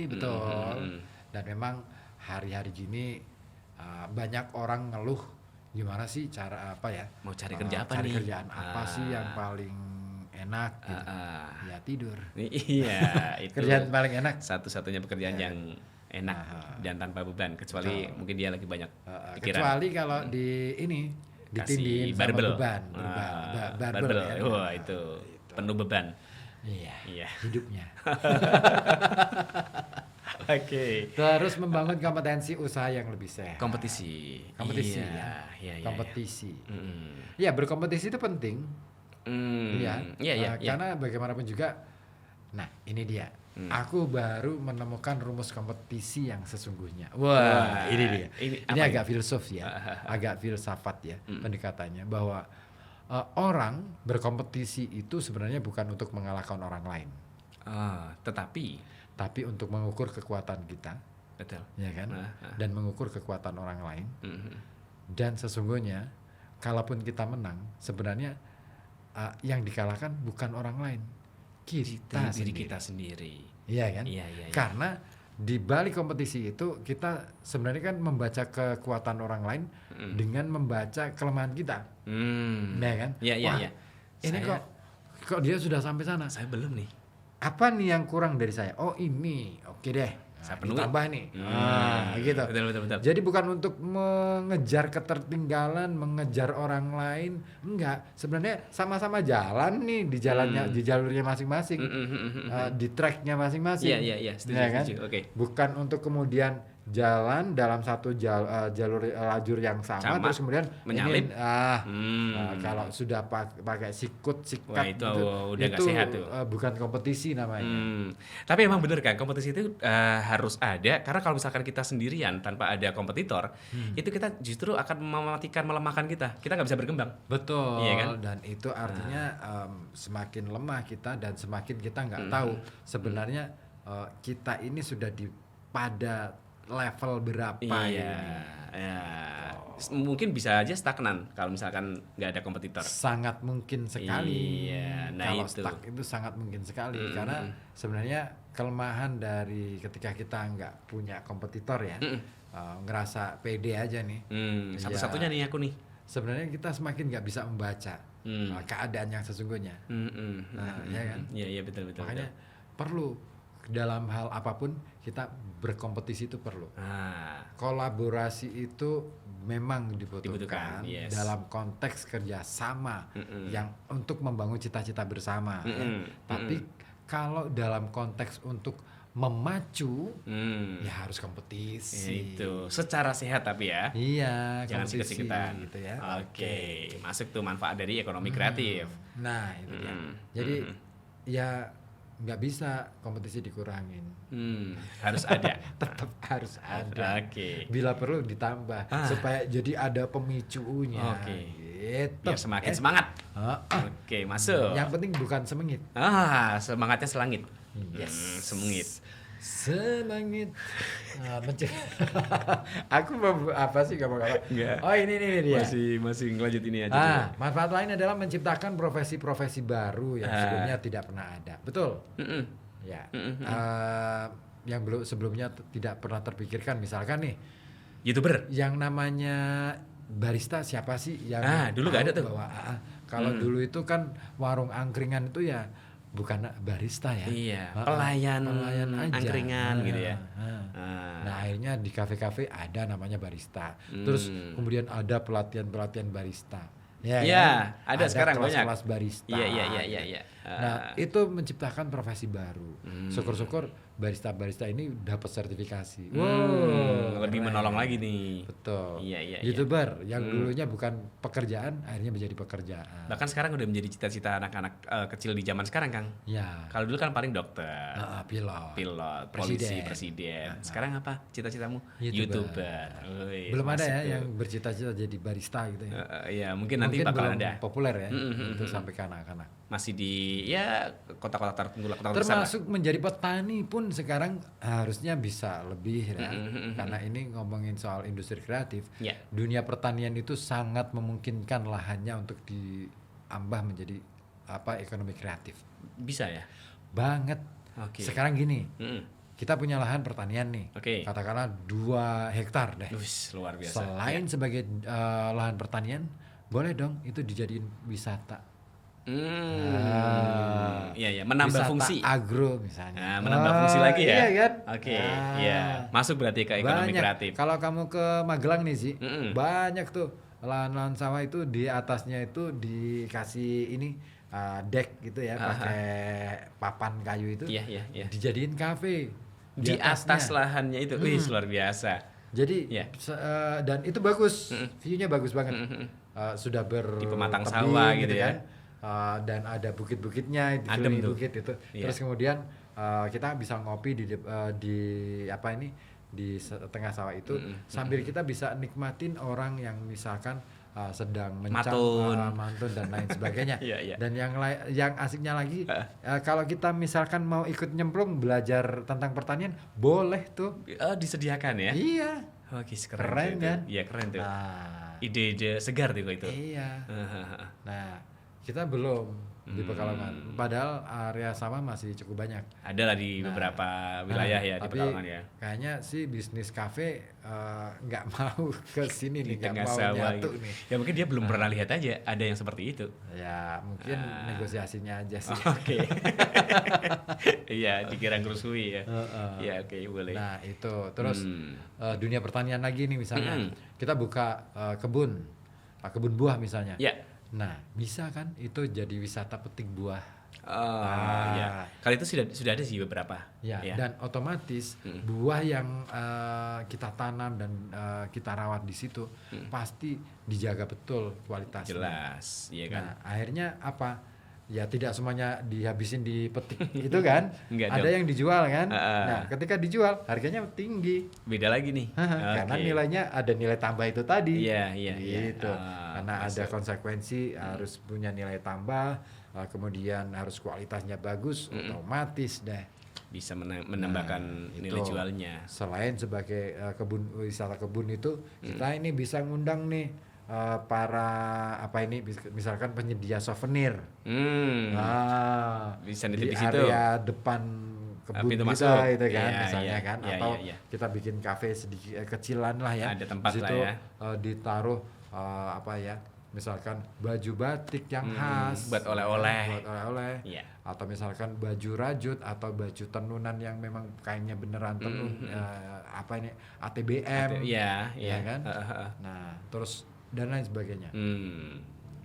betul. Dan memang hari-hari gini banyak orang ngeluh gimana sih cara apa ya? Mau cari kerja apa cari nih? kerjaan apa sih yang paling enak gitu? Ya tidur. Iya, itu. Kerjaan paling enak. Satu-satunya pekerjaan yang enak dan tanpa beban, kecuali mungkin dia lagi banyak pikiran. Kecuali kalau di ini ditindih sama barbel. beban. Barbel. Ya. Wah, itu penuh beban. Iya. Hidupnya. Oke. Terus membangun kompetensi usaha yang lebih sehat. Kompetisi. Iya. Kompetisi. Ya, berkompetisi itu penting. Iya. Karena bagaimanapun juga, nah ini dia. Aku baru menemukan rumus kompetisi yang sesungguhnya. Wah, ini dia. Ini agak filsuf ya, agak filsafat ya pendekatannya bahwa orang berkompetisi itu sebenarnya bukan untuk mengalahkan orang lain, tapi untuk mengukur kekuatan kita, betul. ya kan? Dan mengukur kekuatan orang lain. Dan sesungguhnya, kalaupun kita menang, sebenarnya yang dikalahkan bukan orang lain, kita Diri sendiri. kita sendiri. Iya kan? Iya, iya, iya. Karena di balik kompetisi itu kita sebenarnya kan membaca kekuatan orang lain dengan membaca kelemahan kita. Ya kan? Iya, iya, Wah, iya. ini Saya- kok dia sudah sampai sana. Saya belum nih. Apa nih yang kurang dari saya? Oh, ini. Oke deh. Saya penuhi. Ditambah nih. Gitu. Betul. Jadi bukan untuk mengejar ketertinggalan, mengejar orang lain, enggak. Sebenarnya sama-sama jalan nih di jalannya, di jalurnya masing-masing, di tracknya masing-masing. Iya. Setuju, Ya kan? setuju. Oke. Bukan untuk kemudian jalan dalam satu jalur lajur yang sama, Sama, terus kemudian menyalip. kalau sudah pakai sikut Wah, sikat itu udah nggak sehat tuh. bukan kompetisi namanya. Tapi emang bener kan kompetisi itu harus ada karena kalau misalkan kita sendirian tanpa ada kompetitor itu kita justru akan mematikan melemahkan kita nggak bisa berkembang. Betul. Iya kan? Dan itu artinya semakin lemah kita dan semakin kita nggak tahu sebenarnya kita ini sudah pada level berapa Iya, ini. ya. Mungkin bisa aja stagnan kalau misalkan nggak ada kompetitor. Sangat mungkin sekali. Iya, nah Kalau itu. stuck itu sangat mungkin sekali karena sebenarnya kelemahan dari ketika kita nggak punya kompetitor ya, ngerasa pede aja nih. Satu-satunya nih aku nih. Sebenarnya kita semakin nggak bisa membaca keadaan yang sesungguhnya. Nah, ya kan? Iya betul. Makanya perlu dalam hal apapun kita berkompetisi itu perlu. Kolaborasi itu memang dibutuhkan yes. dalam konteks kerjasama yang untuk membangun cita-cita bersama. Ya. Tapi kalau dalam konteks untuk memacu, ya harus kompetisi. Itu secara sehat tapi ya. Iya, Jangan kompetisi sikut-sikutan. gitu ya. Oke, masuk tuh manfaat dari ekonomi kreatif. Nah, itu dia. Jadi ya nggak bisa kompetisi dikurangin. Harus ada. Tetap harus ada. Oke. Bila perlu ditambah supaya jadi ada pemicunya. Oke. Gitu. Biar semakin semangat. Oke, masuk. Yang penting bukan semengit. Semangatnya selangit. Yes. Semengit. Semangit. Aku mau apa sih ngomong apa? Enggak. Oh ini dia. Masih ngelanjut ini aja. Manfaat lain adalah menciptakan profesi-profesi baru yang sebelumnya tidak pernah ada. Betul? Ya. Yang belum sebelumnya tidak pernah terpikirkan. Misalkan nih, YouTuber. yang namanya barista siapa sih yang Dulu nggak ada tahu tuh. bahwa kalau dulu itu kan warung angkringan itu ya bukan barista ya. Iya, pelayan aja. angkringan gitu ya. Nah, akhirnya di kafe-kafe ada namanya barista. Terus kemudian ada pelatihan barista. Ya, Iya, kan? ada sekarang banyak. Kelas barista. Iya. Nah, itu menciptakan profesi baru. Syukur-syukur barista-barista ini dapat sertifikasi. Lebih keren. menolong lagi nih. Betul. Iya. YouTuber yang dulunya bukan pekerjaan akhirnya menjadi pekerjaan. Bahkan sekarang udah menjadi cita-cita anak-anak kecil di zaman sekarang, Kang. Ya. Kalau dulu kan paling dokter, Pilot. polisi, presiden. Sekarang apa cita-citamu? YouTuber. Wih, Belum ada masuk ya tuh. yang bercita-cita jadi barista gitu ya. Iya, mungkin nanti bakal belum ada. populer ya untuk sampai ke anak-anak. Masih di ya kota-kota tertentu lah, kota besar lah. Termasuk menjadi petani pun sekarang harusnya bisa lebih ya. Karena ini ngomongin soal industri kreatif. Ya. Dunia pertanian itu sangat memungkinkan lahannya untuk diambah menjadi ekonomi kreatif. Bisa ya? Banget. Oke. Sekarang gini, kita punya lahan pertanian nih. Oke. Katakanlah 2 hektar deh. Wih, luar biasa. Selain sebagai lahan pertanian, boleh dong itu dijadiin wisata. Iya, menambah Wisata fungsi. agro misalnya. Menambah fungsi lagi ya. Iya kan? Oke, iya. Masuk berarti ke ekonomi Banyak. kreatif. Kalau kamu ke Magelang nih sih, banyak tuh lahan-lahan sawah itu di atasnya itu dikasih ini deck gitu ya, pakai papan kayu itu. Iya. Dijadiin kafe Di atasnya. atas lahannya itu, wih, luar biasa. Jadi Iya. dan itu bagus, view-nya bagus banget. Sudah Di pematang bertebing sawah gitu ya. kan. Dan ada bukit-bukitnya, Adem dikelilingi tuh. bukit itu. Iya. Terus kemudian kita bisa ngopi di tengah sawah itu sambil kita bisa nikmatin orang yang misalkan sedang mantun dan lain sebagainya. Iya. Dan yang asiknya lagi kalau kita misalkan mau ikut nyemplung belajar tentang pertanian boleh tuh. Disediakan ya. Iya. Oke, Keren keren tuh. kan? Iya, keren tuh. Nah, Ide-ide segar tuh kok itu. iya. Nah, Kita belum di Pekalongan. Padahal area sawah masih cukup banyak. Ada lah di beberapa wilayah ya di Tapi Pekalongan ya. kayaknya sih bisnis kafe nggak mau ke sini Di nih, nggak tengah mau sawah nyatu gitu. nih. Ya mungkin dia belum pernah lihat aja ada yang seperti itu. Ya mungkin negosiasinya aja sih. Oke. Iya, dikira ngerusui ya. Iya, oke, boleh. Nah itu terus dunia pertanian lagi nih misalnya kita buka kebun buah misalnya. Ya. Nah bisa kan itu jadi wisata petik buah. Ya. Kali itu sudah ada sih beberapa. Ya, dan otomatis buah yang kita tanam dan kita rawat di situ pasti dijaga betul kualitasnya. Jelas, iya kan. Nah, akhirnya apa? Ya tidak semuanya dihabisin di petik itu kan. Enggak Ada dong. yang dijual kan. Nah, ketika dijual harganya tinggi. Beda lagi nih. Karena Oke. nilainya ada nilai tambah itu tadi. Iya. Gitu. Karena ada masuk. konsekuensi harus punya nilai tambah, kemudian harus kualitasnya bagus, otomatis deh. Bisa menambahkan nilai itu. jualnya. Selain sebagai wisata kebun itu, kita ini bisa ngundang nih para misalkan penyedia souvenir. Bisa Di nitip di situ. area depan kebun Pintu kita masuk. itu kan Iya, misalnya iya, kan, iya, atau iya. kita bikin kafe sedikit kecilan lah ya. Ada tempat di situ, lah ya. Ditaruh misalkan baju batik yang khas buat oleh-oleh. buat oleh-oleh. Iya. Atau misalkan baju rajut atau baju tenunan yang memang kainnya beneran tenun ATBM Iya, ya kan. Nah terus dan lain sebagainya.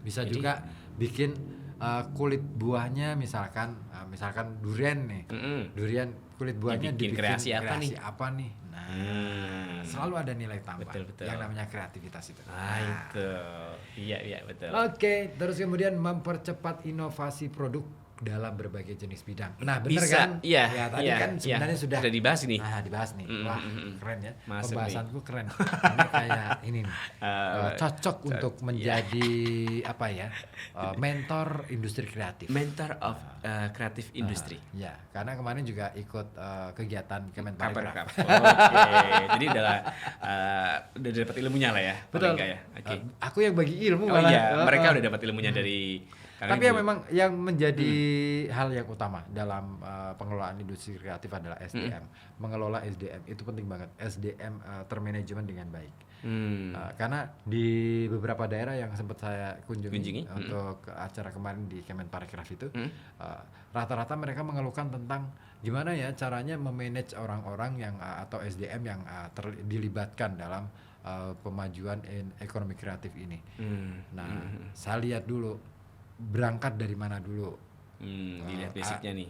Bisa Jadi- juga bikin kulit buahnya misalkan durian nih. Durian kulit buahnya Dibikin dibikin kreasi apa nih? Nah, selalu ada nilai tambah. Betul. Yang namanya kreativitas itu. Itu. Iya, betul. Oke, terus kemudian mempercepat inovasi produk dalam berbagai jenis bidang. Nah, benar Bisa, kan? iya, Ya, tadi iya, kan iya. sebenarnya sudah dibahas nih. Nah, dibahas nih. Wah, keren ya. Masuk Pembahasanku keren. Ini kayak ini nih. Cocok untuk menjadi mentor industri kreatif. Mentor of Creative Industry. Ya, karena kemarin juga ikut kegiatan Kemenparekraf. Oke, jadi udah dapat ilmunya lah ya. Betul. paling nggak ya. Oke. Aku yang bagi ilmu Oh malah. iya, mereka udah dapat ilmunya dari. karena Tapi yang dulu- memang yang menjadi hal yang utama dalam pengelolaan industri kreatif adalah SDM. Mengelola SDM itu penting banget. SDM termanajemen dengan baik. Karena di beberapa daerah yang sempat saya kunjungi untuk acara kemarin di Kemenparekraf itu, rata-rata mereka mengeluhkan tentang gimana ya caranya memanage orang-orang yang atau SDM yang dilibatkan dalam pemajuan ekonomi kreatif ini. Nah, saya lihat dulu berangkat dari mana dulu. Dilihat basicnya nih.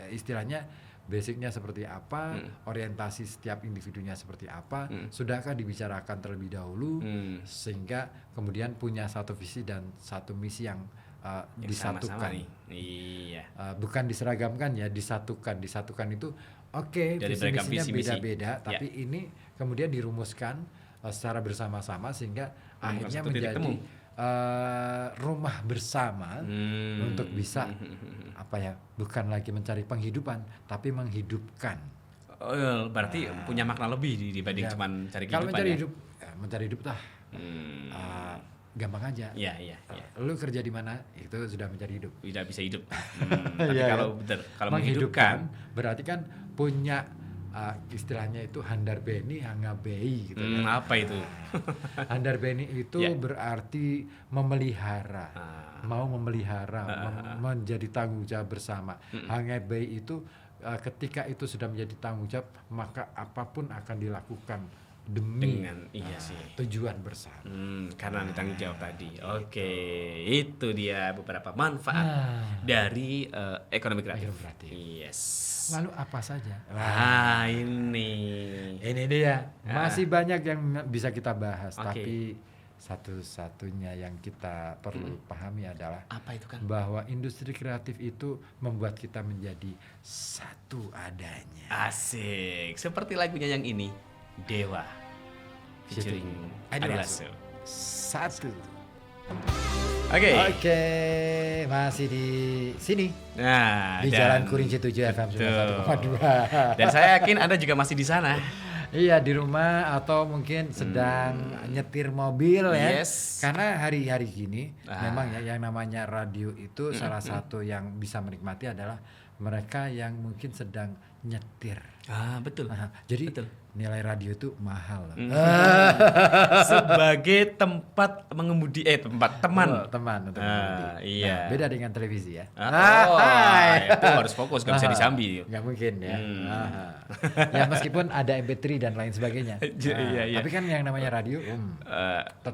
Istilahnya basicnya seperti apa, orientasi setiap individunya seperti apa, sudahkah dibicarakan terlebih dahulu sehingga kemudian punya satu visi dan satu misi yang disatukan. Sama-sama nih. Iya. Bukan diseragamkan ya, disatukan. Disatukan itu oke, Dari visi beragam misinya visi-misi. beda-beda, tapi ini kemudian dirumuskan secara bersama-sama sehingga Menemukan akhirnya satu titik menjadi temu. rumah bersama untuk bisa bukan lagi mencari penghidupan tapi menghidupkan. Oh, berarti punya makna lebih dibanding Ya. cuman cari Kalau kehidupan mencari hidup gampang aja. Iya. Lu kerja di mana itu sudah mencari hidup. Tidak bisa hidup. Tapi Iya, kalau kan? kalau menghidupkan, berarti kan punya istilahnya itu handar beni hanga bei gitu kan. apa itu? Handar beni itu Ya. berarti memelihara, mau memelihara, menjadi tanggung jawab bersama. Hanga bei itu ketika itu sudah menjadi tanggung jawab, maka apapun akan dilakukan demi Dengan iya sih. tujuan bersama. Karena ditanggung jawab tadi. Oke, itu dia beberapa manfaat dari ekonomi kreatif. Ekonomi kreatif. Yes. Lalu apa saja? Ini dia. Masih banyak yang bisa kita bahas, Oke. tapi satu-satunya yang kita perlu pahami adalah apa itu kan? bahwa industri kreatif itu membuat kita menjadi satu adanya. Asik. Seperti lagunya yang ini, Dewa. Featuring Adi Adi Lasso. Lasso. Satu. Oke. Oke, masih di sini Nah, di Jalan Kurinci 7 FM Betul. 1,2. Dan saya yakin Anda juga masih di sana. Iya, di rumah atau mungkin sedang nyetir mobil ya. Yes. Karena hari-hari gini memang ya yang namanya radio itu salah satu yang bisa menikmati adalah mereka yang mungkin sedang nyetir. Betul. Jadi Betul. nilai radio itu mahal. Sebagai tempat mengemudi tempat teman. Teman untuk mengemudi. Iya. Nah, beda dengan televisi ya. Itu harus fokus, nggak bisa disambi. Nggak mungkin ya. Ya meskipun ada MP3 dan lain sebagainya. Iya. Tapi kan yang namanya radio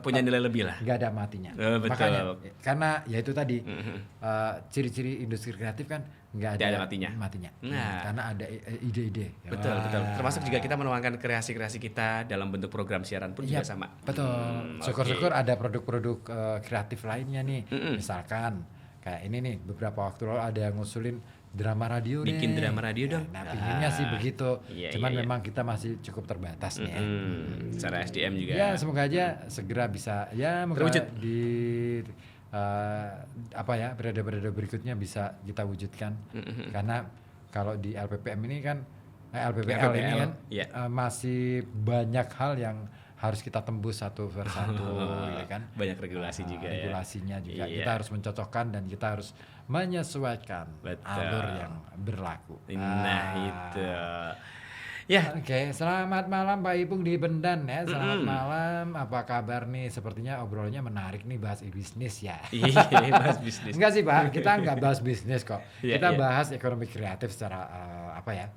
Punya nilai lebih lah. nggak ada matinya. Betul. Makanya karena ya itu tadi ciri-ciri industri kreatif kan nggak ada matinya. Nah. Karena ada ide-ide. Betul. Termasuk juga kita menuangkan kreasi-kreasi kita dalam bentuk program siaran pun juga sama. Betul. Syukur-syukur ada produk-produk kreatif lainnya nih. Misalkan kayak ini nih beberapa waktu lalu ada yang ngusulin drama radio Bikin nih. drama radio dong. Nah, pinginnya sih begitu. Iya, Cuman iya. memang kita masih cukup terbatas nih ya. Secara SDM juga. Ya, semoga aja segera bisa Terwujud. di periode-periode berikutnya bisa kita wujudkan. Karena kalau di LPPM ini kan LPPL ini kan masih banyak hal yang harus kita tembus satu persatu gitu kan. Banyak regulasi juga regulasinya juga Iya. kita harus mencocokkan dan kita harus menyesuaikan alur yang berlaku. Nah itu. Ya. Oke, selamat malam Pak Ipung di Bendan ya. Selamat malam. Apa kabar nih? Sepertinya obrolannya menarik nih bahas bisnis ya. Iya, bahas bisnis. Enggak sih Pak, kita enggak bahas bisnis kok. Iya, Kita iya. bahas ekonomi kreatif secara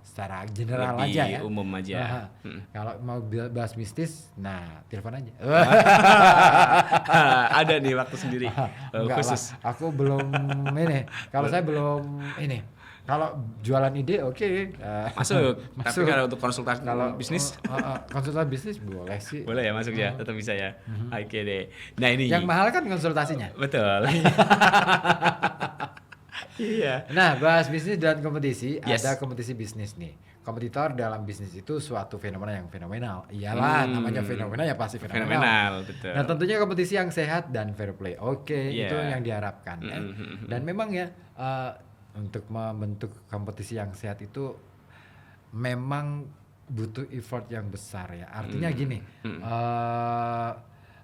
secara general Lebih aja ya. umum aja. Kalau mau bahas bisnis, nah telepon aja. Ada nih waktu sendiri Enggak khusus. lah, aku belum ini. Kalau saya belum ini. Kalau jualan ide oke. Masuk. Tapi kalau untuk konsultasi bisnis konsultasi bisnis boleh sih. boleh ya masuk ya, tetap bisa ya. Oke deh. Nah ini. Yang mahal kan konsultasinya. Betul. Iya. Nah, bahas bisnis dan kompetisi, Yes. ada kompetisi bisnis nih. Kompetitor dalam bisnis itu suatu fenomena yang fenomenal. Iyalah, namanya fenomena ya pasti fenomenal. Fenomenal, betul. Nah, tentunya kompetisi yang sehat dan fair play. Oke, Yeah. itu yang diharapkan ya. Dan memang ya untuk membentuk kompetisi yang sehat itu memang butuh effort yang besar ya. Artinya gini,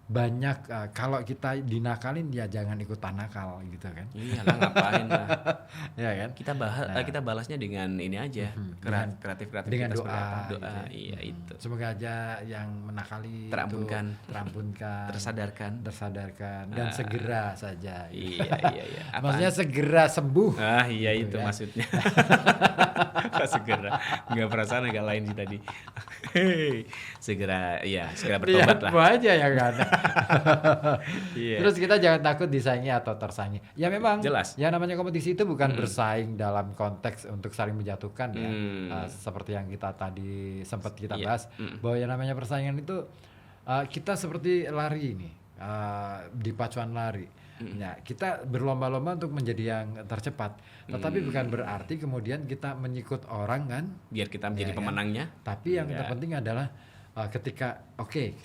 banyak kalau kita dinakalin ya jangan ikutan nakal gitu kan. Iyalah ngapain lah. Ya kan? Kita balasnya dengan ini aja. Kreatif dengan kita doa, seperti apa. gitu ya. Iya itu. Semoga aja yang menakali Terampunkan. itu terampunkan, Tersadarkan. dan segera saja. Iya. Apaan? Maksudnya segera sembuh. Iya Gitu itu ya. maksudnya. Segera. Enggak perasaan agak lain sih tadi. Segera bertobat lah. Lihat aja ya kan. Iya. Terus kita jangan takut disaingi atau tersaingi. Ya memang. Jelas. Ya namanya kompetisi itu bukan bersaing dalam konteks untuk saling menjatuhkan ya. Seperti yang kita tadi sempat kita bahas bahwa yang namanya persaingan itu kita seperti lari ini di pacuan lari. Ya, kita berlomba-lomba untuk menjadi yang tercepat. Tetapi bukan berarti kemudian kita menyikut orang kan. Biar kita menjadi Ya kan? pemenangnya. Tapi yang terpenting adalah ketika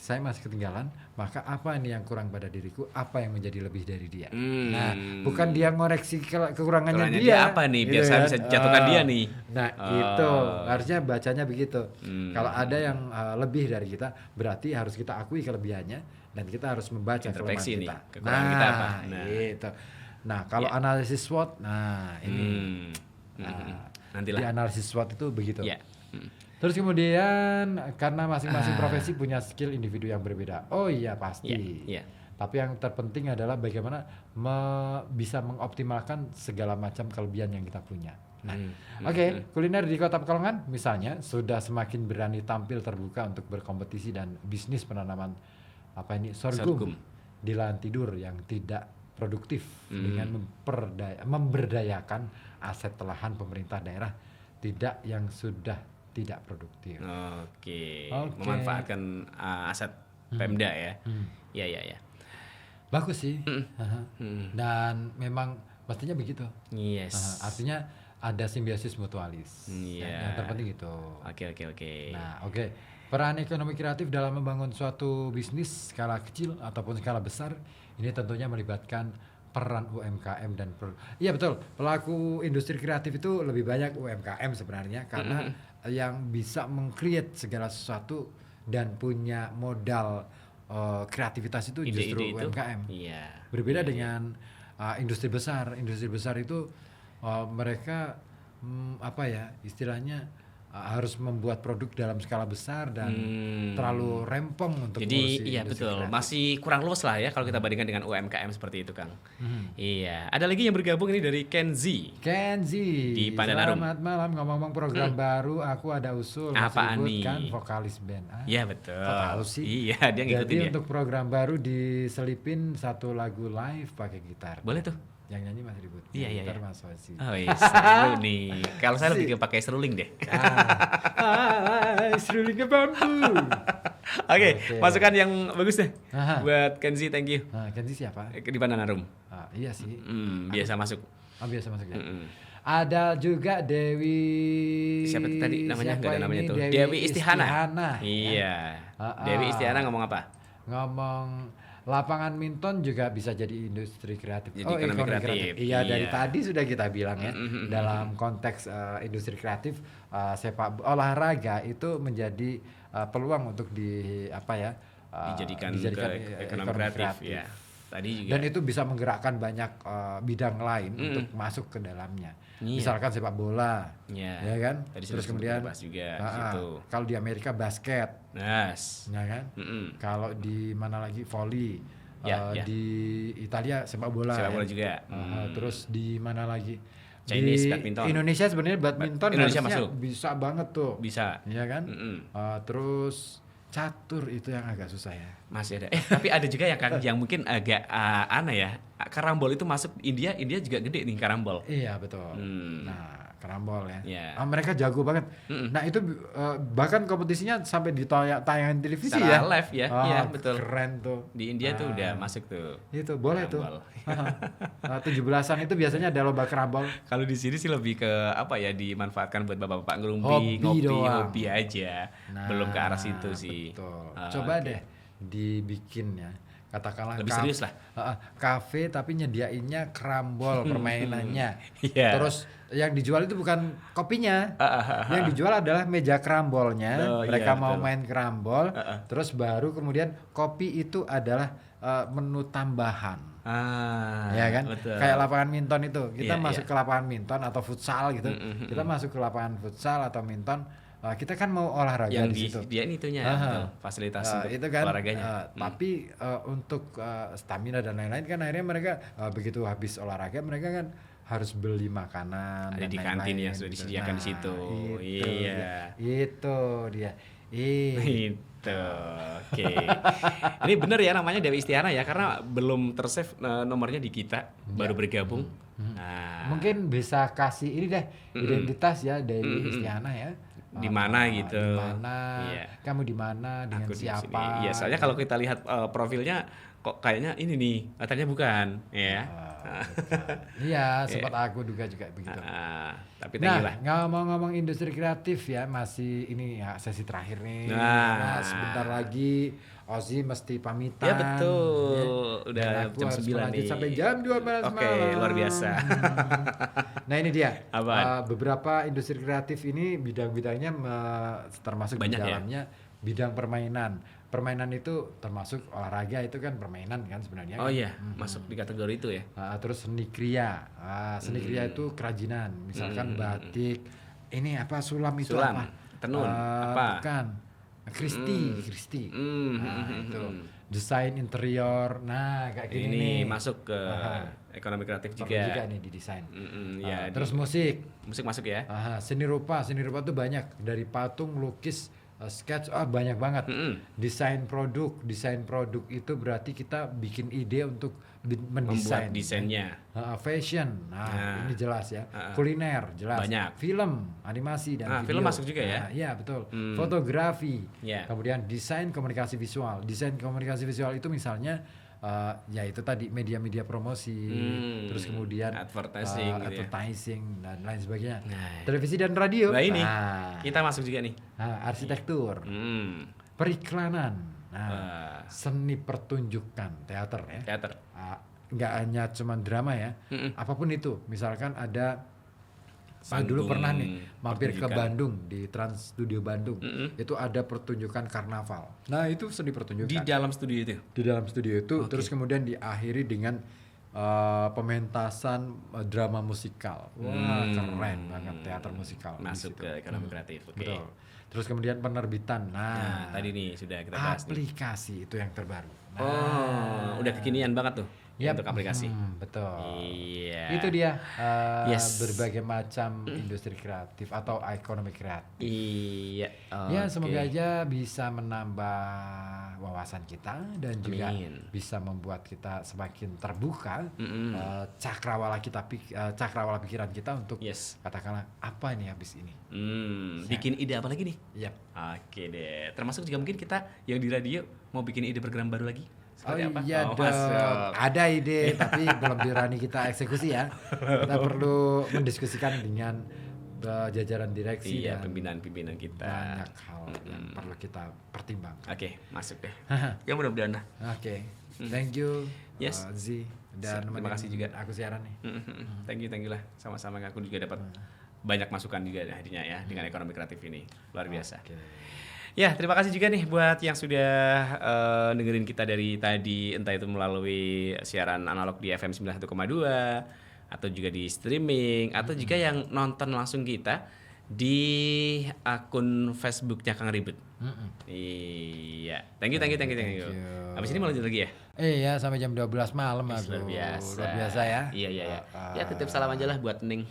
saya masih ketinggalan, maka apa ini yang kurang pada diriku, apa yang menjadi lebih dari dia. Nah, bukan dia ngoreksi kekurangannya dia. Apa nih biar gitu saya kan. bisa jatuhkan dia nih. Nah, itu harusnya bacanya begitu. Kalau ada yang lebih dari kita, berarti harus kita akui kelebihannya dan kita harus membaca kelemahan Introspeksi nih, kita. kekurangan kita apa. Gitu. Nah, kalau analisis SWOT, ini. Nantilah. Di analisis SWOT itu begitu. Iya. Terus kemudian karena masing-masing profesi punya skill individu yang berbeda. Oh iya pasti. Iya. Tapi yang terpenting adalah bagaimana bisa mengoptimalkan segala macam kelebihan yang kita punya. Nah, kuliner di Kota Pekalongan misalnya sudah semakin berani tampil terbuka untuk berkompetisi dan bisnis penanaman sorghum di lahan tidur yang tidak produktif dengan memberdayakan aset lahan pemerintah daerah yang sudah tidak produktif. Oke. Memanfaatkan aset Pemda ya. Iya. Bagus sih. Dan memang pastinya begitu. Yes. Artinya ada simbiosis mutualis. Yang terpenting itu. Oke. Nah, peran ekonomi kreatif dalam membangun suatu bisnis skala kecil ataupun skala besar ini tentunya melibatkan peran UMKM dan iya betul, pelaku industri kreatif itu lebih banyak UMKM sebenarnya karena yang bisa meng-create segala sesuatu dan punya modal kreativitas itu justru Ide-ide itu. UMKM. Iya. Berbeda dengan industri besar. Industri besar itu mereka apa ya istilahnya harus membuat produk dalam skala besar dan terlalu rempong untuk Jadi ngurusi iya industri betul, kreatif. masih kurang luas lah ya kalau kita bandingkan dengan UMKM seperti itu, Kang. Iya, ada lagi yang bergabung ini dari Kenzi. Kenzi, Di Pandanarum. selamat malam. Ngomong-ngomong program baru, aku ada usul. Apaan Masih kan nih? vokalis band. Iya betul. Kok tahu sih? Iya, dia ngikutin Jadi ya. untuk program baru diselipin satu lagu live pakai gitar. Boleh tuh. Yang nyanyi Mas Ribut. Iya, iya, Gitar iya. Mas Wasi. Oh iya, seru nih. Kalau saya lebih ke pakai seruling deh. Seruling ke bambu. Oke, Oke. masukan yang bagus deh. Aha. Buat Kenzi, thank you. Nah, Kenzi siapa? Di Pandanarum. Iya sih. Biasa masuk. Biasa masuk ya. Mm-mm. Ada juga Dewi. Siapa tadi namanya? Siapa Nggak ada namanya ini? tuh. Dewi Istihana. ya. Iya. Dewi Istihana ngomong apa? Ngomong lapangan minton juga bisa jadi industri kreatif. Jadi ekonomi kreatif. Iya, dari Iya. tadi sudah kita bilang ya. Dalam konteks industri kreatif olahraga itu menjadi peluang untuk Dijadikan ke ekonomi kreatif. Ya. Tadi juga. Dan itu bisa menggerakkan banyak bidang lain untuk masuk ke dalamnya. Iya. Misalkan sepak bola, Iya. ya kan? Tadi Terus sudah kemudian bahas juga di situ. kalau di Amerika basket, Nas. ya kan? Kalau di mana lagi volley, Ya, ya. di Italia sepak bola. Sepak ya. bola juga. Terus di mana lagi? Chinese di badminton. Indonesia sebenarnya badminton Indonesia harusnya masuk. bisa banget tuh. Bisa. Ya kan? Terus catur itu yang agak susah ya. Masih ada. Tapi ada juga yang mungkin agak aneh ya. Karambol itu masuk India juga gede nih karambol. Iya betul. Nah karambol ya. Iya. Mereka jago banget. Nah itu bahkan kompetisinya sampai di tayangan televisi Secara ya. live ya. Iya betul. Keren tuh. Di India tuh udah masuk tuh. Itu boleh karambol. tuh. 17-an itu biasanya ada lomba karambol. Kalau di sini sih lebih ke apa ya, dimanfaatkan buat bapak-bapak ngerumpi, Hobi ngopi, doang. hobi aja. Belum ke arah situ sih. Betul. Ah, Coba oke. deh dibikin ya. Katakanlah Lebih serius lah. Kafe tapi nyediainnya karambol permainannya. Iya. Terus yang dijual itu bukan kopinya. Yang dijual adalah meja karambolnya. Oh, Mereka iya, mau betul. main karambol. Terus baru kemudian kopi itu adalah menu tambahan. Ya kan? Betul. Kayak lapangan minton itu. Kita Iya, masuk iya. ke lapangan minton atau futsal gitu. Kita masuk ke lapangan futsal atau minton. Kita kan mau olahraga yang di situ. dia itunya Aha. betul, fasilitas untuk Itu kan olahraganya. tapi untuk stamina dan lain-lain kan akhirnya mereka begitu habis olahraga mereka kan harus beli makanan Ada dan di kantin lain-lain yang sudah gitu. disediakan di situ. Itu Iya. itu dia Itu. Oke. Ini bener ya namanya Dewi Istiana ya, karena belum tersave nomornya di kita, baru bergabung. Nah, mungkin bisa kasih ini deh identitas ya dari Istiana ya. Di mana gitu. Di mana? Iya. Kamu di mana dengan aku di siapa? sini. Iya, soalnya kalau kita lihat profilnya kok kayaknya ini nih, ternyata bukan, ya. Iya, sempat aku juga begitu. Tapi thank you Nah, lah. ngomong-ngomong industri kreatif ya, masih ini ya sesi terakhir nih. Nah. Sebentar lagi Ozzy mesti pamitan. Ya betul. ya. Udah Dan aku jam harus 9 melanjut nih. sampai jam 12 Oke, malam. luar biasa. Nah, ini dia. Apaan? Beberapa industri kreatif ini bidang-bidangnya termasuk Banyak di ya? dalamnya bidang permainan. Permainan itu termasuk olahraga, itu kan permainan kan sebenarnya. Oh kan? iya, masuk di kategori itu ya. Terus seni kriya. Seni kriya itu kerajinan, misalkan batik. Ini apa sulam itu Sulam, apa? tenun, apa? Bukan. Kristi. Itu desain interior. Nah, kayak gini Ini nih. masuk ke ekonomi kreatif Perlu juga. juga nih di desain. Ya, Terus musik. musik masuk ya. Seni rupa tuh banyak, dari patung, lukis, sketch, banyak banget. Desain produk itu berarti kita bikin ide untuk mendesain. Membuat desainnya. Fashion, ini jelas ya. Kuliner, jelas. Banyak. Film, animasi dan video. Film masuk juga ya? Iya betul. Fotografi. Ya. Kemudian desain komunikasi visual. Desain komunikasi visual itu misalnya ya itu tadi media-media promosi, terus kemudian Advertising gitu ya. advertising dan lain sebagainya. Nah. Televisi dan radio. Nah ini, kita masuk juga nih. Arsitektur, periklanan, seni pertunjukan, teater ya. Teater. Nggak hanya cuman drama ya, apapun itu. Misalkan ada Saya dulu pernah nih mampir ke pertunjukan. Bandung di Trans Studio Bandung. Itu ada pertunjukan karnaval. Nah, itu seni pertunjukan. Di dalam studio itu. Di dalam studio itu terus kemudian diakhiri dengan pementasan drama musikal. Wah, keren banget teater musikal. di Masuk situ. ke ekonomi kreatif. Oke. Betul. Terus kemudian penerbitan. Nah, Nah, tadi nih sudah kita bahas nih. aplikasi itu yang terbaru. Nah, Oh, udah kekinian banget tuh yap. untuk aplikasi. Betul. Iya. Itu dia Yes. berbagai macam industri kreatif atau ekonomi kreatif. Iya. Ya, oke. semoga aja bisa menambah wawasan kita dan juga Amin. bisa membuat kita semakin terbuka Mm-mm. cakrawala pikiran kita untuk Yes. katakanlah apa ini habis ini. Bikin ide apa lagi nih? Yap. Oke deh. Termasuk juga mungkin kita yang di radio mau bikin ide program baru lagi. Oh Seperti apa? iya Oh, dong, masuk. ada ide tapi belum berani kita eksekusi ya. Kita perlu mendiskusikan dengan jajaran direksi Iya, dan pimpinan-pimpinan kita. banyak hal yang perlu kita pertimbangkan. Oke, masuk deh. Ya mudah-mudahan lah. Oke, thank you Yes. Z dan Terima kasih juga. aku siaran nih. Thank you lah. Sama-sama aku juga dapat banyak masukan juga akhirnya ya dengan ekonomi kreatif ini. Luar biasa. Oke. Ya, terima kasih juga nih buat yang sudah dengerin kita dari tadi, entah itu melalui siaran analog di FM 91,2 atau juga di streaming atau juga yang nonton langsung kita di akun Facebooknya Kang Ribet. Iya, thank you. Thank you. Habis ini mau lanjut lagi ya? Iya, sampai jam 12 malam aku. Luar biasa. Luar biasa ya. Iya. Ya titip salam aja lah buat Ning.